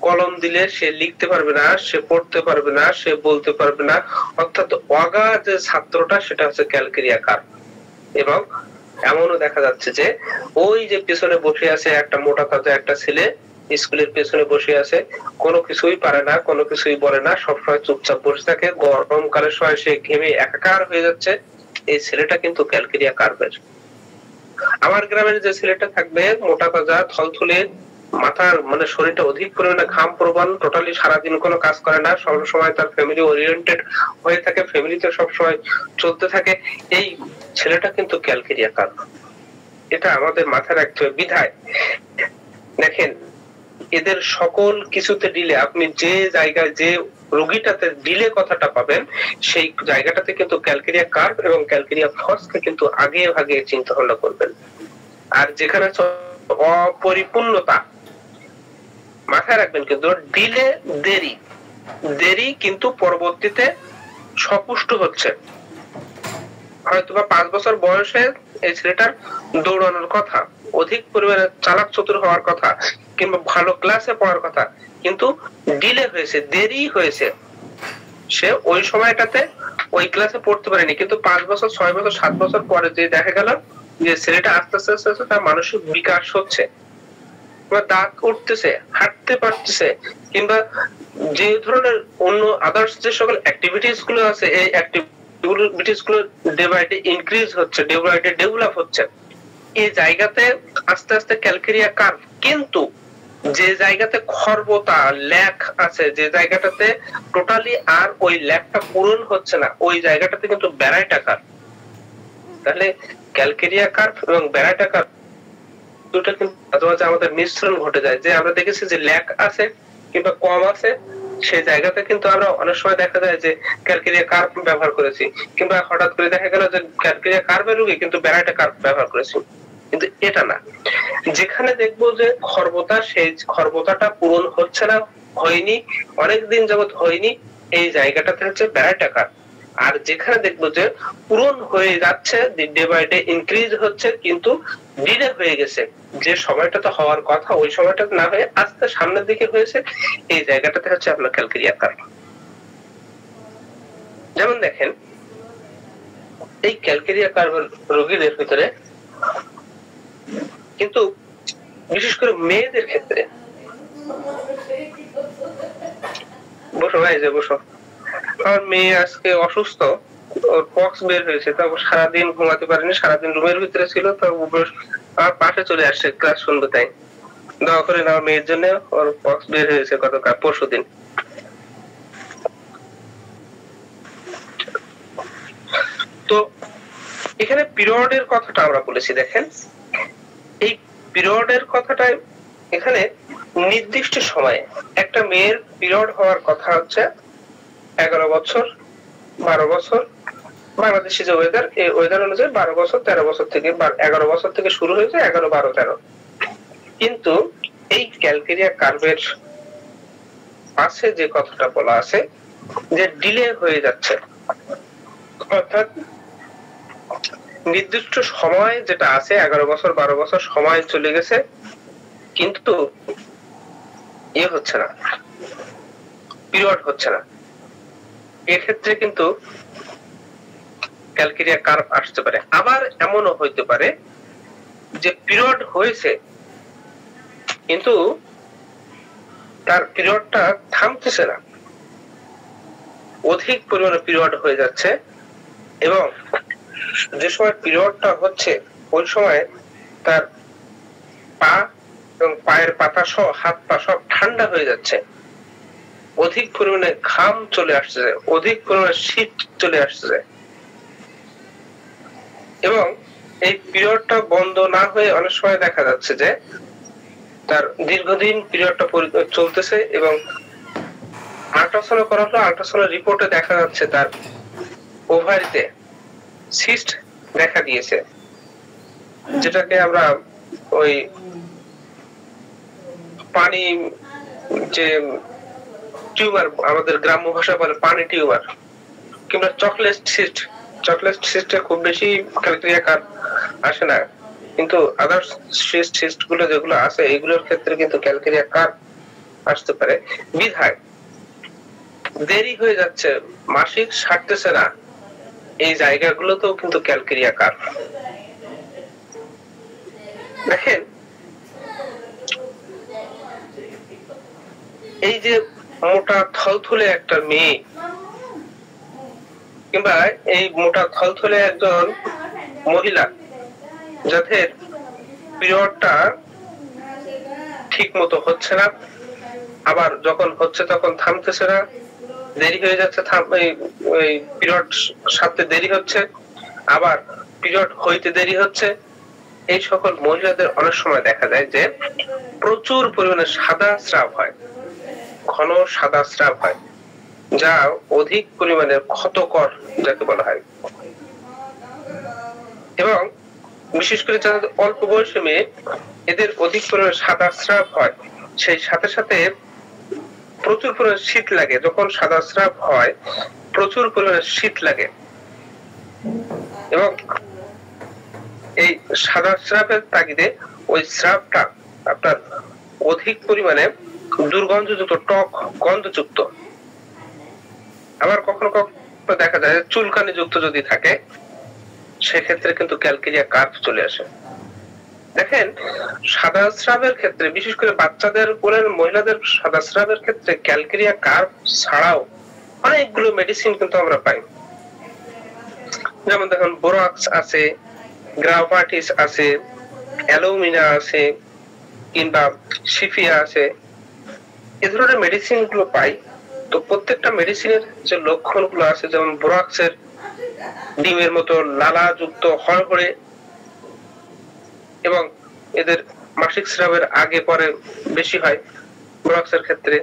[SPEAKER 1] কলম দিলে সে লিখতে পারবে না, সে পড়তে পারবে না, সে বলতে পারবে না। অর্থাৎ অগা যে ছাত্রটা, সেটা হচ্ছে ক্যালকেরিয়া কার্ভ। এবং এমনও দেখা যাচ্ছে যে ওই যে পেছনে বসে আছে একটা মোটা তাজা একটা ছেলে, স্কুলের পেছনে বসে আছে, কোনো কিছুই পারে না, কোনো কিছুই বলে না, সবসময় চুপচাপ বসে থাকে। গরমকালের সময় সে ঘেমে একাকার হয়ে যাচ্ছে। এই ছেলেটা কিন্তু ক্যালকেরিয়া কার্ভের। আমার গ্রামের যে ছেলেটা থাকবে মোটা তাজা, থলথলে, মাথার মানে শরীরটা অধিক পরিমাণে ঘাম প্রবণ, টোটালি সারাদিন কোনো কাজ করে না, সবসময় তার ফ্যামিলি ওরিয়েন্টেড হয়ে থাকে, ফ্যামিলিতে সবসময় চলতে থাকে, এই ছেলেটা কিন্তু ক্যালকেরিয়া কার্ভ। এটা আমাদের মাথায় রাখতে হবে। বিধায় দেখেন, এদের সকল কিছুতে ডিলে, আপনি যে জায়গায় যে রোগীটাতে ডিলে কথাটা পাবেন, সেই জায়গাটাতে কিন্তু ক্যালকেরিয়া কার্ভ এবং ক্যালকেরিয়া ফসকে কিন্তু আগে ভাগে চিন্তা ভাবনা করবেন। আর যেখানে অপরিপূর্ণতা, মাথায় রাখবেন, কিন্তু ডিলে, দেরি কিন্তু পরবর্তীতে সপুষ্ট হচ্ছে। হয়তোবা 5 বছর বয়সে এই ছেলেটার দৌড়ানোর কথা, অধিক পরিমাণে চালাক চতুর হওয়ার কথা, কিংবা ভালো ক্লাসে পড়ার কথা, কিন্তু ডিলে হয়েছে, দেরি হয়েছে। সে ওই সময়টাতে ওই ক্লাসে পড়তে পারেনি, কিন্তু 5 বছর 6 বছর 7 বছর পরে যে দেখা গেল যে ছেলেটা আস্তে আস্তে তার মানসিক বিকাশ হচ্ছে, দাঁত উঠতেছে, হাঁটতে পারতেছে, কিংবা যে ধরনের অন্য আদার্স যে সকল অ্যাক্টিভিটিস গুলো আছে, এই অ্যাক্টিভিটিস গুলো ডে বাই ডে ইনক্রিজ হচ্ছে, ডে বাই ডে ডেভেলপ হচ্ছে। এই জায়গাতে আস্তে আস্তে ক্যালকেরিয়া কার্ভ কিন্তু যে জায়গাতে খর্বতা ল্যাক আছে, যে জায়গাটাতে টোটালি আর ওই ল্যাকটা পূরণ হচ্ছে না, ওই জায়গাটাতে কিন্তু ব্যারাইটা কার্ভ। তাহলে ক্যালকেরিয়া কার্ভ এবং ব্যারাইটা কার্ভ দুটো কিন্তু মাঝে মাঝে আমাদের মিশ্রণ ঘটে যায়। যে আমরা দেখেছি যে ল্যাক আছে কিংবা কম আছে, সেই জায়গাতে কিন্তু আমরা অনেক সময় দেখা যায় যে ক্যালকেরিয়া কার্ভ ব্যবহার করেছি, কিংবা হঠাৎ করে দেখা গেল যে ক্যালকেরিয়া কার্ভের রোগী কিন্তু ব্যারাইটা কার্ভ ব্যবহার করেছি। কিন্তু এটা না, যেখানে দেখবো যে খর্বতা, সেই খর্বতাটা পূরণ হচ্ছে না, হয়নি, অনেকদিন যাবত হয়নি, এই জায়গাটাতে হচ্ছে ব্যারাইটা কার্ভ। আর যেখানে দেখবো যে পূরণ হয়ে যাচ্ছে, ডে বাই ডে ইনক্রিজ হচ্ছে, কিন্তু ডিলে হয়ে গেছে, যে সময়টাতে হওয়ার কথা ওই সময়টা না হয়ে আস্তে সামনের দিকে হয়েছে, এই জায়গাটাতে হচ্ছে আপনার ক্যালকেরিয়া কার্ভ। যেমন দেখেন এই ক্যালকেরিয়া কার্ভ রোগীদের ভিতরে কিন্তু বিশেষ করে মেয়েদের ক্ষেত্রে, বসো ভাই, যে বসো, আমার মেয়ে আজকে অসুস্থ, ওর পক্স বের হয়েছে, তারপর সারাদিন ঘুমাতে পারেনি, সারাদিন রুমের ভিতরে ছিল, তারপর আমার পাশে চলে আসছে ক্লাস শুনবে, তাই দোয়া করেন আমার মেয়ের জন্য, ওর পক্স বের হয়েছে গতকাল পরশুদিন। তো এখানে পিরিয়ডের কথাটা আমরা বলেছি, দেখেন এই পিরিয়ডের কথাটা এখানে নির্দিষ্ট সময়ে একটা মেয়ের পিরিয়ড হওয়ার কথা হচ্ছে 11 বছর 12 বছর, বাংলাদেশি যে ওয়েদার, এই ওয়েদার অনুযায়ী 12 বছর 13 বছর থেকে 11 বছর থেকে শুরু হয়েছে, 11 12 13। কিন্তু এই ক্যালকেরিয়া কার্ভের পাশে যে কথাটা বলা আছে যে ডিলে হয়ে যাচ্ছে, অর্থাৎ নির্দিষ্ট সময় যেটা আছে 11 বছর 12 বছর সময় চলে গেছে, কিন্তু হচ্ছে না, পিরিয়ড হচ্ছে না, এক্ষেত্রে কিন্তু ক্যালকেরিয়া কার্ভ আসতে পারে। আবার এমনও হইতে পারে যে পিরিয়ড হয়েছে কিন্তু তার পিরিয়ডটা থামতেছে না, অধিক পরিমাণে পিরিয়ড হয়ে যাচ্ছে, এবং যে সময় পিরিয়ডটা হচ্ছে ওই সময় তার পা এবং পায়ের পাতা সহ হাত পা সব ঠান্ডা হয়ে যাচ্ছে, অধিক পরিমাণে ঘাম চলে আসছে, অধিক পরিমাণে শীত চলে আসছে, এবং এই পিরিয়ডটা বন্ধ না হয়ে অনেক সময় দেখা যাচ্ছে যে তার দীর্ঘদিন পিরিয়ডটা চলতেছে, এবং আল্ট্রাসাউন্ড করা হলো, আল্ট্রাসাউন্ড রিপোর্টে দেখা যাচ্ছে তার ওভারিতে সিস্ট দেখা দিয়েছে, যেটাকে আমরা ওই পানি যে টিউমার আমাদের গ্রাম্য ভাষা বলে পানি টিউমার, কিংবা চকলেট সিস্ট। চকলেট সিস্টে খুব বেশি ক্যালকেরিয়া কার্ভ আসে না, কিন্তু আদার সিস্ট গুলো যেগুলো আছে এগুলোর ক্ষেত্রে কিন্তু ক্যালকেরিয়া কার্ভ আসতে পারে। বিধায় দেরি হয়ে যাচ্ছে, মাসিক সারতেছে না, এই জায়গাগুলোতেও কিন্তু ক্যালকেরিয়া কার্ভ। দেখেন এই যে মোটা থলথলে একটা মেয়ে, কিংবা এই মোটা থলথলে একজন মহিলা যাদের পিরিয়ডটা ঠিক মতো হচ্ছে না, আবার যখন হচ্ছে তখন থামতেছে না, দেরি হয়ে যাচ্ছে, ওই পিরিয়ড সারতে দেরি হচ্ছে, আবার পিরিয়ড হইতে দেরি হচ্ছে, এই সকল মহিলাদের অনেক সময় দেখা যায় যে প্রচুর পরিমাণে সাদা স্রাব হয়, ঘন সাদা স্রাব হয়, যা অধিক পরিমাণে ক্ষতকর যাকে বলা হয়। এবং বিশেষ করে যারা অল্প বয়সী মেয়ে, এদের অধিক পরিমাণে সাদা স্রাব হয়, সেই সাথে সাথে প্রচুর পরিমাণে শীত লাগে। যখন সাদা স্রাব হয় প্রচুর পরিমাণে শীত লাগে, এবং এই সাদা স্রাবের তাগিদে ওই স্রাবটা আপনার অধিক পরিমাণে দুর্গন্ধযুক্ত, টক গন্ধযুক্ত, আবার কখনো কখনো দেখা যায় চুলকানি যুক্ত যদি থাকে, সেক্ষেত্রে কিন্তু ক্যালকেরিয়া কার্ভ চলে আসে। দেখেন সাদা স্রাবের ক্ষেত্রে, বিশেষ করে বাচ্চাদের কোলের মহিলাদের সাদা স্রাবের ক্ষেত্রে ক্যালকেরিয়া কার্ভ ছাড়াও অনেকগুলো মেডিসিন কিন্তু আমরা পাই। যেমন দেখুন বোরক্স আছে, গ্রাভাটিস আছে, অ্যালুমিনা আছে, কিংবা শিফিয়া আছে, এ ধরনের মেডিসিন গুলো পাই। তো প্রত্যেকটা মেডিসিনের যে লক্ষণগুলো আছে, যেমন বোরাক্সের ডিমের মতো লালা যুক্ত হড়হড়ে, এবং এদের মাসিক স্রাবের আগে পরে বেশি হয় বোরাক্সের ক্ষেত্রে।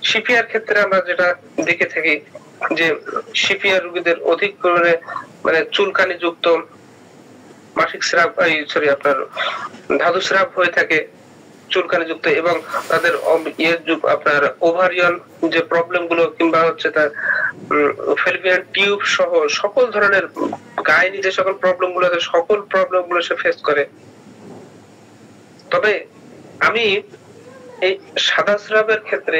[SPEAKER 1] শিফিয়ার ক্ষেত্রে আমরা যেটা দেখে থাকি যে শিফিয়া রোগীদের অধিক পরিমাণে মানে চুলকানি যুক্ত মাসিক স্রাব, আপনার ধাতু স্রাব হয়ে থাকে, চুলকানি যুক্ত, এবং তাদের আপনার ওভারিয়ান যে প্রবলেম গুলো কিংবা হচ্ছে তার ফেলভিয়ান টিউব সহ সকল ধরনের গায়ে যে সকল প্রবলেম গুলো আছে, সকল প্রবলেম গুলো সে ফেস করে। তবে আমি এই সাদা স্রাবের ক্ষেত্রে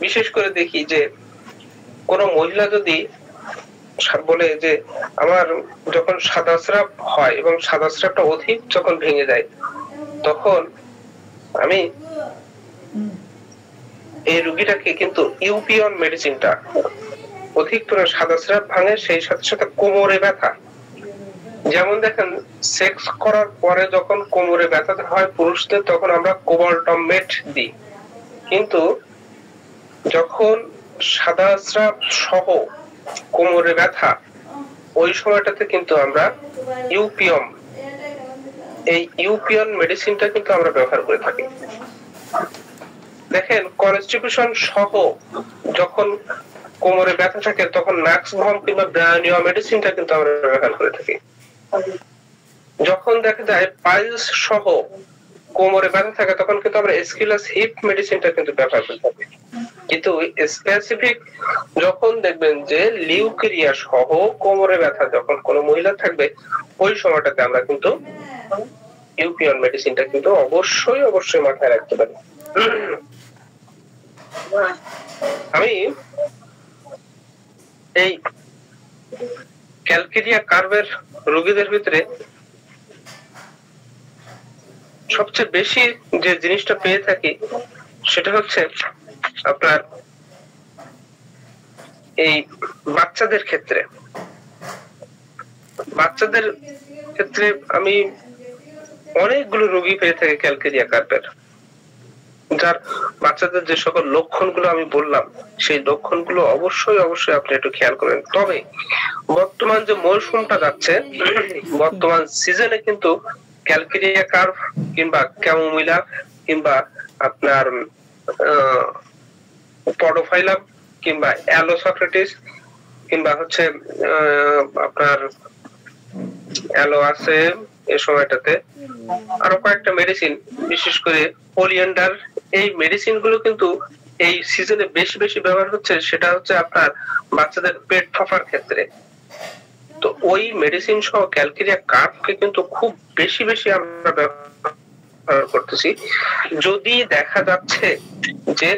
[SPEAKER 1] বিশেষ করে দেখি যে কোন মহিলা যদি বলে যে আমার যখন সাদা স্রাব হয় এবং সাদা স্রাবটা অধিক যখন ভেঙে যায়, তখন আমি এই রোগীটাকে কিন্তু ইউপিয়ন মেডিসিনটা, অধিক পরিমাণে সাদা স্রাব ভাঙে সেই সাথে সাথে কোমরে ব্যথা, যেমন দেখেন সেক্স করার পরে যখন কোমরে ব্যথা হয় পুরুষদের, তখন আমরা কোবাল্টমেট দিই, কিন্তু যখন সাদা স্রাব সহ কোমরে ব্যথা, ওই সময়টাতে কিন্তু আমরা ইউপিয়ম, এই ইউপিয়ন মেডিসিনটা কিন্তু আমরা ব্যবহার করে থাকি। দেখেন কনস্টিটিউশন সহ যখন কোমরে ব্যথা থাকে, তখন ম্যাক্সভম কিংবা ব্রায়োনিয়া মেডিসিনটা কিন্তু আমরা ব্যবহার করে থাকি। যখন দেখা যায় পাইলস সহ কোমরে ব্যথা থাকে, তখন কিন্তু আমরা এসকিউলাস হিপ মেডিসিনটা কিন্তু ব্যবহার করে থাকি। কিন্তু স্পেসিফিক যখন দেখবেন যে লিউকেরিয়া সহ কোমরে ব্যথা যখন কোনো মহিলা থাকবে, ওই সময়টাতে আমরা কিন্তু ইউপিয়ন মেডিসিনটা কিন্তু অবশ্যই মাথায় রাখতে পারি। আমি এই ক্যালকেরিয়া কার্ভের রোগীদের ভিতরে সবচেয়ে বেশি যে জিনিসটা পেয়ে থাকি সেটা হচ্ছে আপনার এই বাচ্চাদের ক্ষেত্রে। বাচ্চাদের ক্ষেত্রে আমি অনেকগুলো রোগী পেয়ে থাকি ক্যালকেরিয়া কার্ভের, যার বাচ্চাদের যে সকল লক্ষণগুলো আমি বললাম, সেই লক্ষণগুলো অবশ্যই আপনি একটু খেয়াল করেন। তবে বর্তমান যে মৌসুমটা যাচ্ছে, বর্তমান সিজনে কিন্তু ক্যালকেরিয়া কার্ভ কিংবা ক্যামোমিলা কিংবা আপনার পডোফাইলাম কিংবা অ্যালোসক্রেটিস কিংবা হচ্ছে আপনার অ্যালো আছে এই সময়টাতে, আরো কয়েকটা মেডিসিন, বিশেষ করে ওলিয়েন্ডার, এই মেডিসিন গুলো কিন্তু এই সিজনে বেশি ব্যবহার হচ্ছে। সেটা হচ্ছে আপনার বাচ্চাদের পেট ফাঁপার ক্ষেত্রে। তো ওই মেডিসিন সহ ক্যালকেরিয়া কার্ভকে কিন্তু খুব বেশি আমরা ব্যবহার করতেছি। যদি দেখা যাচ্ছে যে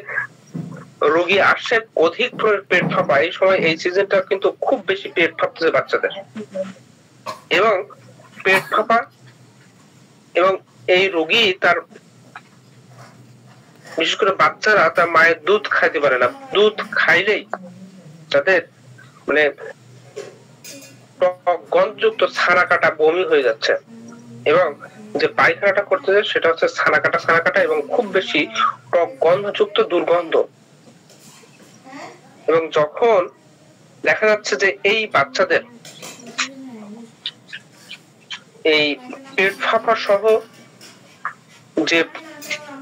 [SPEAKER 1] রোগী আসে অধিক পেট ফাঁপা, এই সময় এই সিজনটা কিন্তু খুব বেশি পেট ফাঁপতেছে বাচ্চাদের, এবং পেট ফাঁপা এবং এই রোগী তার বিশেষ করে বাচ্চারা তার মায়ের দুধ খাইতে পারে না। দুধ খাইলেই তাদের মানে গন্ধযুক্ত ছানা কাটা বমি হয়ে যাচ্ছে, এবং যে পায়খানাটা করতে যায় সেটা হচ্ছে ছানা কাটা এবং খুব বেশি টক গন্ধযুক্ত দুর্গন্ধ। এবং যখন দেখা যাচ্ছে যে এই বাচ্চাদের এই পেট ফাঁপা সহ যে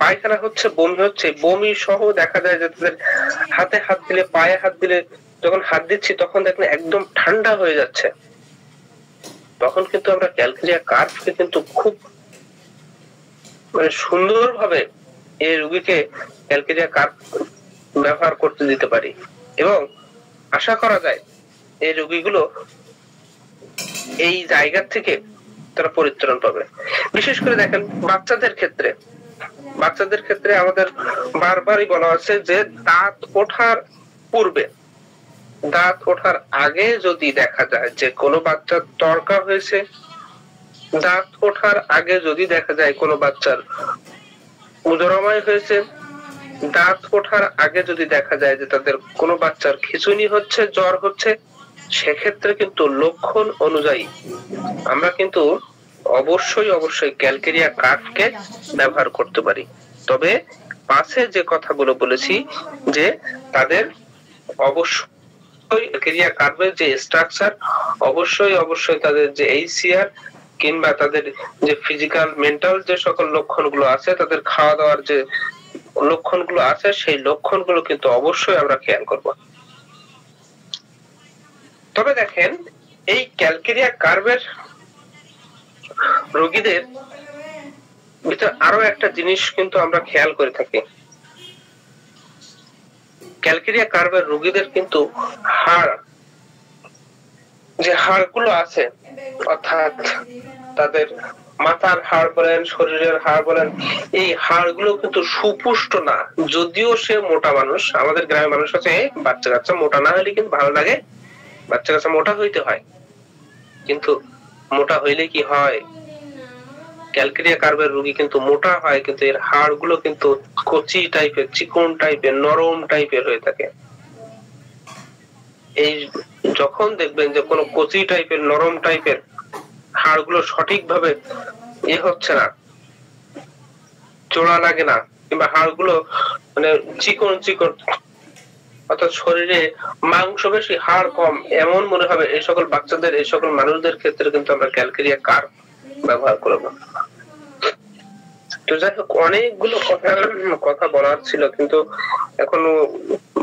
[SPEAKER 1] পায়খানা হচ্ছে, বমি হচ্ছে, বমি সহ দেখা যায় যে তাদের হাতে হাত দিলে, পায়ে হাত দিলে, যখন হাত দিচ্ছি তখন দেখলে একদম ঠান্ডা হয়ে যাচ্ছে, তখন কিন্তু আমরা ক্যালকেরিয়া কার্ভকে কিন্তু খুব মানে সুন্দরভাবে এই রোগীকে ক্যালকেরিয়া কার্ভ ব্যবহার করতে দিতে পারি, এবং আশা করা যায় এই রোগীগুলো এই জায়গা থেকে তারা পরিত্রাণ পাবে। বিশেষ করে দেখেন বাচ্চাদের ক্ষেত্রে আমাদের বারবারই বলা আছে যে দাঁত ওঠার পূর্বে, দাঁত ওঠার আগে যদি দেখা যায় যে কোনো বাচ্চার তর্কা হয়েছে, দাঁত ওঠার আগে যদি দেখা যায় কোনো বাচ্চার উদরময় হয়েছে, দাঁত ওঠার আগে যদি দেখা যায় যে তাদের কোনো বাচ্চার খিঁচুনি হচ্ছে, জ্বর হচ্ছে, সেক্ষেত্রে কিন্তু লক্ষণ অনুযায়ী আমরা কিন্তু অবশ্যই ক্যালকেরিয়া কার্ভকে ব্যবহার করতে পারি। তবে পাশে যে কথাগুলো বলেছি যে তাদের অবশ্যই ক্যালকেরিয়া কার্ভের যে স্ট্রাকচার, অবশ্যই তাদের যে এইচসিআর কিংবা তাদের যে ফিজিক্যাল মেন্টাল যে সকল লক্ষণগুলো আছে, তাদের খাওয়া দাওয়ার যে লক্ষণগুলো আছে, সেই লক্ষণগুলো কিন্তু অবশ্যই আমরা খেয়াল করব। তবে দেখেন, এই ক্যালকেরিয়া কার্ভের রোগীদের ভিতরে আরো একটা জিনিস কিন্তু আমরা খেয়াল করে থাকি। ক্যালকেরিয়া কার্ভের রোগীদের কিন্তু হাড়, যে হাড়গুলো আছে, অর্থাৎ তাদের মাথার হাড় বলেন, শরীরের হাড় বলেন, এই হাড়গুলো কিন্তু সুপুষ্ট না। যদিও সে মোটা মানুষ, আমাদের গ্রামের মানুষ আছে বাচ্চা কাচ্চা মোটা না হলে কিন্তু ভালো লাগে, বাচ্চা কাচ্চা মোটা হইতে হয়, কিন্তু মোটা হইলে কি হয়, ক্যালকেরিয়া কার্ভের রোগী কিন্তু মোটা হয়, কিন্তু এর হাড়গুলো কিন্তু কচি টাইপের, চিকন টাইপের, নরম টাইপের হয়ে থাকে। এই যখন দেখবেন যে কোনো কচি টাইপের, নরম টাইপের হাড়গুলো সঠিকভাবে হচ্ছে না, জোড়া লাগে না, কিংবা হাড়গুলো মানে চিকন, অর্থাৎ শরীরে মাংস বেশি হাড় কম, এমন মনে হবে, এই সকল বাচ্চাদের, এই সকল মানুষদের ক্ষেত্রে কিন্তু আমরা ক্যালকেরিয়া কার্ভ ব্যবহার করব। তো যাই হোক, অনেকগুলো কথা বলার ছিল, কিন্তু এখনো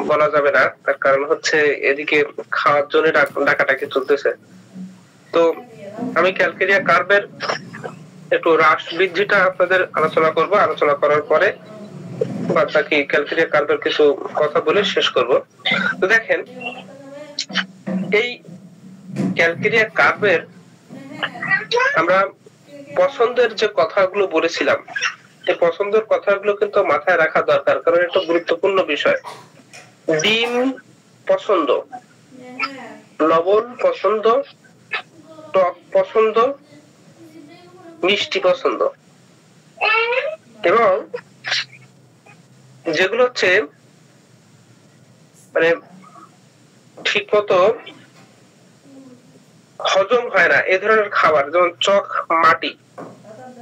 [SPEAKER 1] বলা যাবে না, তার কারণ হচ্ছে এদিকে খাওয়ার জন্য ডাকাটাকি চলতেছে। তো আমি ক্যালকেরিয়া কার্ভের একটু হ্রাস বৃদ্ধিটা আপনাদের আলোচনা করব, আলোচনা করার পরে বাকি ক্যালকেরিয়া কার্ভের কিছু কথা বলে শেষ করব। তো দেখেন, এই ক্যালকেরিয়া কার্ভের আমরা পছন্দের যে কথাগুলো বলেছিলাম, এই পছন্দের কথাগুলো কিন্তু মাথায় রাখা দরকার, কারণ এটা গুরুত্বপূর্ণ বিষয়। ডিম পছন্দ, লবণ পছন্দ, টক পছন্দ, মিষ্টি পছন্দ, এবং যেগুলো হচ্ছে মানে ঠিক মতো হজম হয় না, এ ধরনের খাবার, যেমন চক, মাটি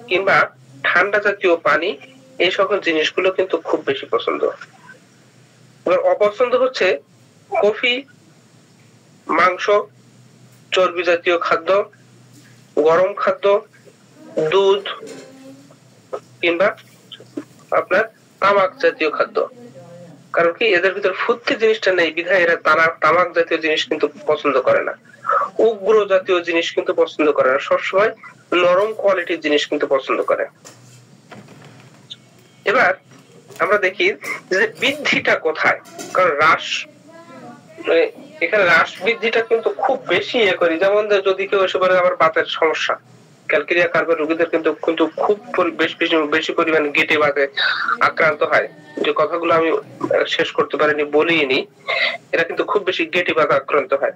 [SPEAKER 1] কিংবা ঠান্ডা জাতীয় পানি, এই সকল জিনিসগুলো কিন্তু খুব বেশি পছন্দ। এবার অপছন্দ হচ্ছে কফি, মাংস, চর্বি জাতীয় খাদ্য, গরম খাদ্য, দুধ কিংবা আপনার তামাক জাতীয় খাদ্য। কারণ কি, এদের ভিতর ফুর্তি জিনিসটা নেই, বিধায় এরা তামাক জাতীয় জিনিস কিন্তু পছন্দ করে না, উগ্র জাতীয় জিনিস কিন্তু পছন্দ করে না, সবসময় নরম কোয়ালিটির জিনিস কিন্তু পছন্দ করে। এবার আমরা দেখি যে বৃদ্ধিটা কোথায়, কারণ এখানে হ্রাস বৃদ্ধিটা কিন্তু খুব বেশি করি। যেমন যদি কেউ এসে বলে আমার বাতের সমস্যা, ক্যালকেরিয়া কার্ভের রোগীদের কিন্তু খুব বেশি পরিমাণে গেটে বাতে আক্রান্ত হয়। যে কথাগুলো আমি শেষ করতে পারিনি, বলিনি, এরা কিন্তু খুব বেশি গেটে বাতে আক্রান্ত হয়।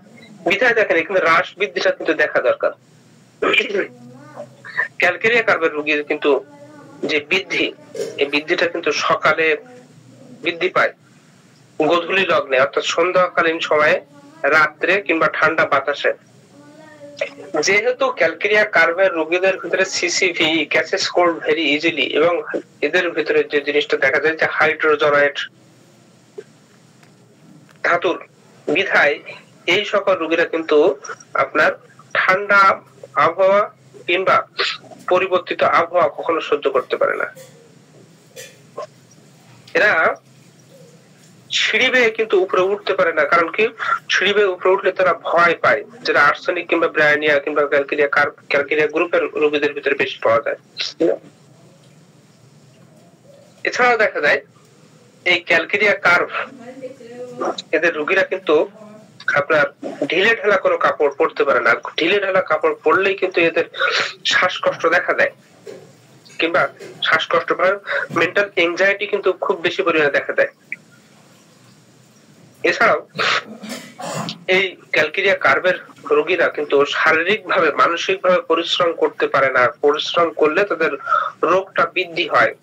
[SPEAKER 1] বিধায় দেখেন, এখানে হ্রাস বৃদ্ধিটা কিন্তু দেখা দরকার। ক্যালকেরিয়া কার্ভের রোগীর কিন্তু যে বৃদ্ধি, এই বৃদ্ধিটা কিন্তু সকালে বৃদ্ধি পায়, গোধূলি লগ্নে অর্থাৎ সন্ধ্যাকালীন সময়ে, রাত্রে কিংবা ঠান্ডা বাতাসে। যেহেতু ক্যালকেরিয়া কার্ভের রোগীদের ভিতরে সিসিভি ক্যাচেস কোল্ড ভেরি ইজিলি, এবং এদের ভিতরে যে জিনিসটা দেখা যায় যে হাইড্রোজেনেট ধাতুর, বিধায় এই সকল রোগীরা কিন্তু আপনার ঠান্ডা আবহাওয়া কিংবা পরিবর্তিত আবহাওয়া কখনো সহ্য করতে পারে না। এরা সিঁড়ি বেয়ে কিন্তু উপরে উঠতে পারে না, কারণ কি, সিঁড়ি বেয়ে উপরে উঠলে তারা ভয় পায়, যেটা আর্সেনিক কিংবা ব্রায়োনিয়া কিংবা ক্যালকেরিয়া গ্রুপের রোগীদের ভিতরে বেশি পাওয়া যায়। এছাড়াও দেখা যায় এই ক্যালকেরিয়া কার্ভ এদের রোগীরা কিন্তু আপনার ঢিলে ঢালা কোনো কাপড় পরতে পারে না। ঢিলে ঢালা কাপড় পরলেই কিন্তু এদের শ্বাসকষ্ট দেখা দেয়, কিংবা শ্বাসকষ্ট বা মেন্টাল এনজাইটি কিন্তু খুব বেশি পরিমাণে দেখা দেয়। এছাড়াও এই ক্যালকেরিয়া কার্ভের রোগীরা কিন্তু শারীরিক ভাবে, মানসিক ভাবে পরিশ্রম করতে পারে না। পরিশ্রম করলে তাদের রোগটা বৃদ্ধি হয়।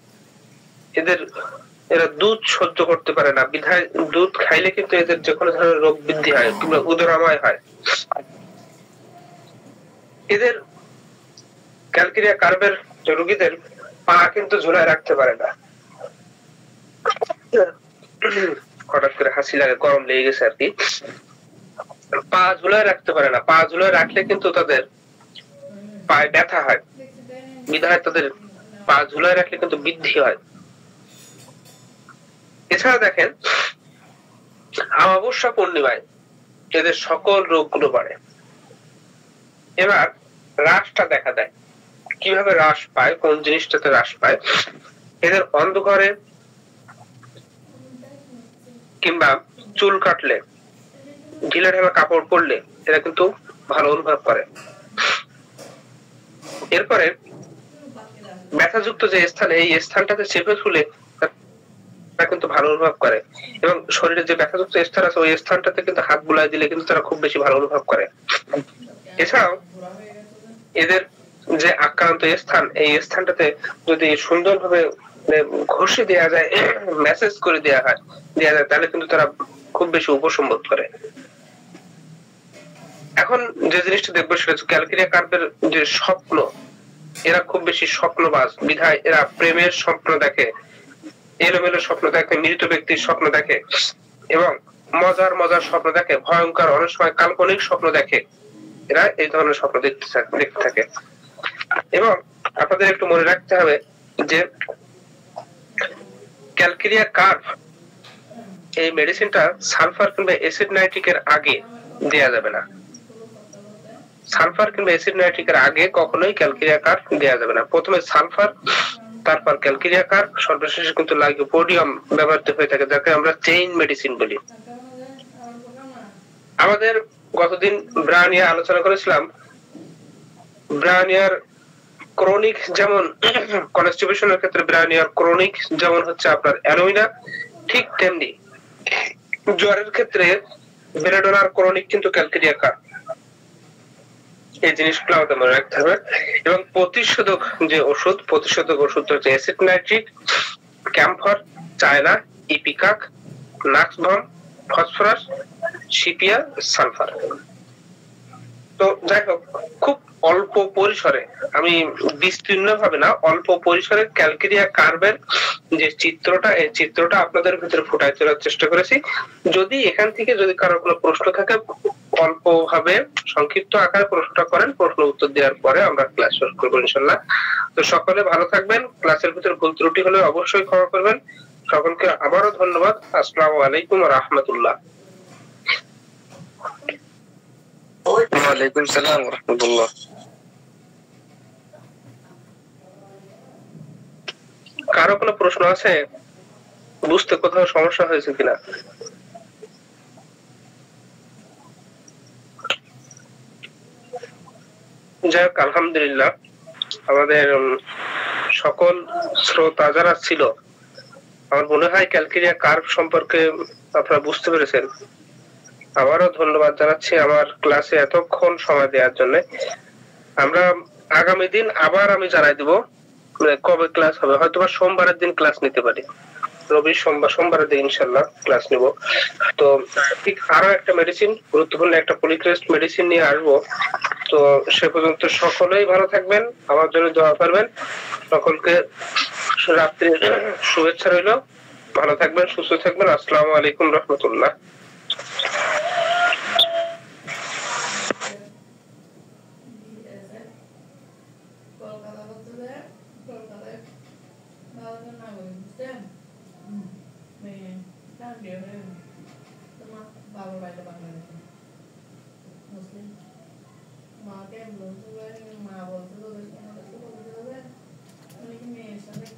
[SPEAKER 1] এরা দুধ সহ্য করতে পারে না, বিধায় দুধ খাইলে কিন্তু এদের যে কোনো ধরনের রোগ বৃদ্ধি হয় কিংবা উদরাময় হয়। এদের ক্যালকেরিয়া কার্ভের রোগীদের পা কিন্তু ঝুলায় রাখতে পারে না। হঠাৎ করে হাসি লাগে, গরম লেগে গেছে আর কি। পা ঝুলায় রাখতে পারে না, পা ঝুলায় রাখলে কিন্তু তাদের পায়ে ব্যথা হয়, বিধায় তাদের পা ঝুলায় রাখলে কিন্তু বৃদ্ধি হয়। এছাড়া দেখেন অমাবস্যা পূর্ণিমায় এদের সকল রোগগুলো বাড়ে। এবার হ্রাসটা দেখা দেয়, কিভাবে হ্রাস পায়, কোন জিনিসটাতে হ্রাস পায়? এদের অন্ধকারে কিংবা চুল কাটলে, ঢিলা ঢালা কাপড় পরলে এরা কিন্তু ভালো অনুভব করে। এরপরে ব্যথাযুক্ত যে স্থানে, এই স্থানটাতে চেপে ধুলে তারা কিন্তু ভালো অনুভব করে, এবং শরীরে যে ব্যথাযুক্ত স্থান আছে ওই স্থানটাতে কিন্তু হাত বুলাই দিলে কিন্তু তারা খুব বেশি ভালো অনুভব করে। এছাড়াও এদের যে আক্রান্ত স্থান, এই স্থানটাতে যদি সুন্দরভাবে ঘষে দেওয়া যায়, মেসেজ করে দেওয়া যায়, তাহলে কিন্তু তারা খুব বেশি উপশম বোধ করে। এখন যে জিনিসটা দেখবো সেটা হচ্ছে ক্যালকেরিয়া কার্ভের যে স্বপ্ন, এরা খুব বেশি স্বপ্নবাজ, বিধায় এরা প্রেমের স্বপ্ন দেখে, এলোমেলো স্বপ্ন দেখে, মৃত ব্যক্তির স্বপ্ন দেখে, এবং মজার মজার স্বপ্ন দেখে, ভয়ঙ্কর অনেক সময় কাল্পনিক স্বপ্ন দেখে। এরা এই ধরনের স্বপ্ন দেখতে থাকে। এবং আপনাদের একটু মনে রাখতে হবে যে ক্যালকেরিয়া কার্ভ এই মেডিসিনটা সালফার কিংবা অ্যাসিড নাইট্রিকের আগে দেয়া যাবে না। সালফার কিংবা অ্যাসিড নাইট্রিকের আগে কখনোই ক্যালকেরিয়া কার্ভ দেয়া যাবে না। প্রথমে সালফার, তারপর ক্যালকেরিয়া কার্ভ, সর্বশেষে কিন্তু লাইকোপোডিয়াম ব্যবহৃত হয়ে থাকে, যাকে আমরা চেইন মেডিসিন বলি। আমাদের গতদিন ব্রাউনিয়া আলোচনা করেছিলাম। ব্রাউনিয়ার ক্রনিক যেমন কনস্টিপেশনের ক্ষেত্রে ব্রাউনিয়ার ক্রনিক যেমন হচ্ছে আপনার অ্যালোইনা, ঠিক তেমনি জ্বরের ক্ষেত্রে বেলেডোনার ক্রনিক কিন্তু ক্যালকেরিয়া কার্ভ। এই জিনিসগুলো আমাদের মনে রাখতে হবে। এবং প্রতিষেধক যে ওষুধ, প্রতিষেধক ওষুধ হচ্ছে acid nitric, camphor, China, ipecac, nux vomica, phosphorus, sepia, sulphur. তো যাই হোক, খুব অল্প পরিসরে, আমি বিস্তীর্ণ ভাবে না, অল্প পরিসরে ক্যালকেরিয়া কার্ভের যে চিত্রটা, এই চিত্রটা আপনাদের ভিতরে ফুটাই তোলার চেষ্টা করেছি। যদি এখান থেকে যদি কারো কোনো প্রশ্ন থাকে, অল্প ভাবে সংক্ষিপ্ত আকারে প্রশ্নটা করেন, প্রশ্ন উত্তর দেওয়ার পরে আমরা ক্লাস শেষ করবো ইনশাল্লাহ। তো সকলে ভালো থাকবেন, ক্লাসের ভিতরে ভুল ত্রুটি হলে অবশ্যই ক্ষমা করবেন। সকলকে আবারও ধন্যবাদ। আসসালামু আলাইকুম ওয়া রাহমাতুল্লাহ।
[SPEAKER 3] ওয়ালাইকুম সালাম ওয়া রাহমাতুল্লাহ।
[SPEAKER 1] কারো কোনো প্রশ্ন আছে? বুঝতে কোথাও সমস্যা হয়েছে কিনা? যাই হোক, আলহামদুলিল্লাহ, আমাদের সকল শ্রোতা যারা ছিল, আমার মনে হয় ক্যালকেরিয়া কার্ভ সম্পর্কে আপনারা বুঝতে পেরেছেন। আবারও ধন্যবাদ জানাচ্ছি আমার ক্লাসে এতক্ষণ সময় দেওয়ার জন্য। আমরা আগামী দিন আবার আমি জানাই দিব কবে ক্লাস হবে। হয়তো সোমবারের দিন ক্লাস নিতে পারি, রবি সোমবারের দিন ইনশাল্লাহ ক্লাস নিব। তো ঠিক আরো একটা মেডিসিন, গুরুত্বপূর্ণ একটা পলিক্রেস্ট মেডিসিন নিয়ে আসবো। তো সে পর্যন্ত সকলেই ভালো থাকবেন, আমার জন্য দোয়া করবেন। সকলকে রাত্রি শুভেচ্ছা রইল। ভালো থাকবেন, সুস্থ থাকবেন। আসসালামু আলাইকুম রহমতুল্লাহ।
[SPEAKER 4] মাকে বলতে মা বলতে তো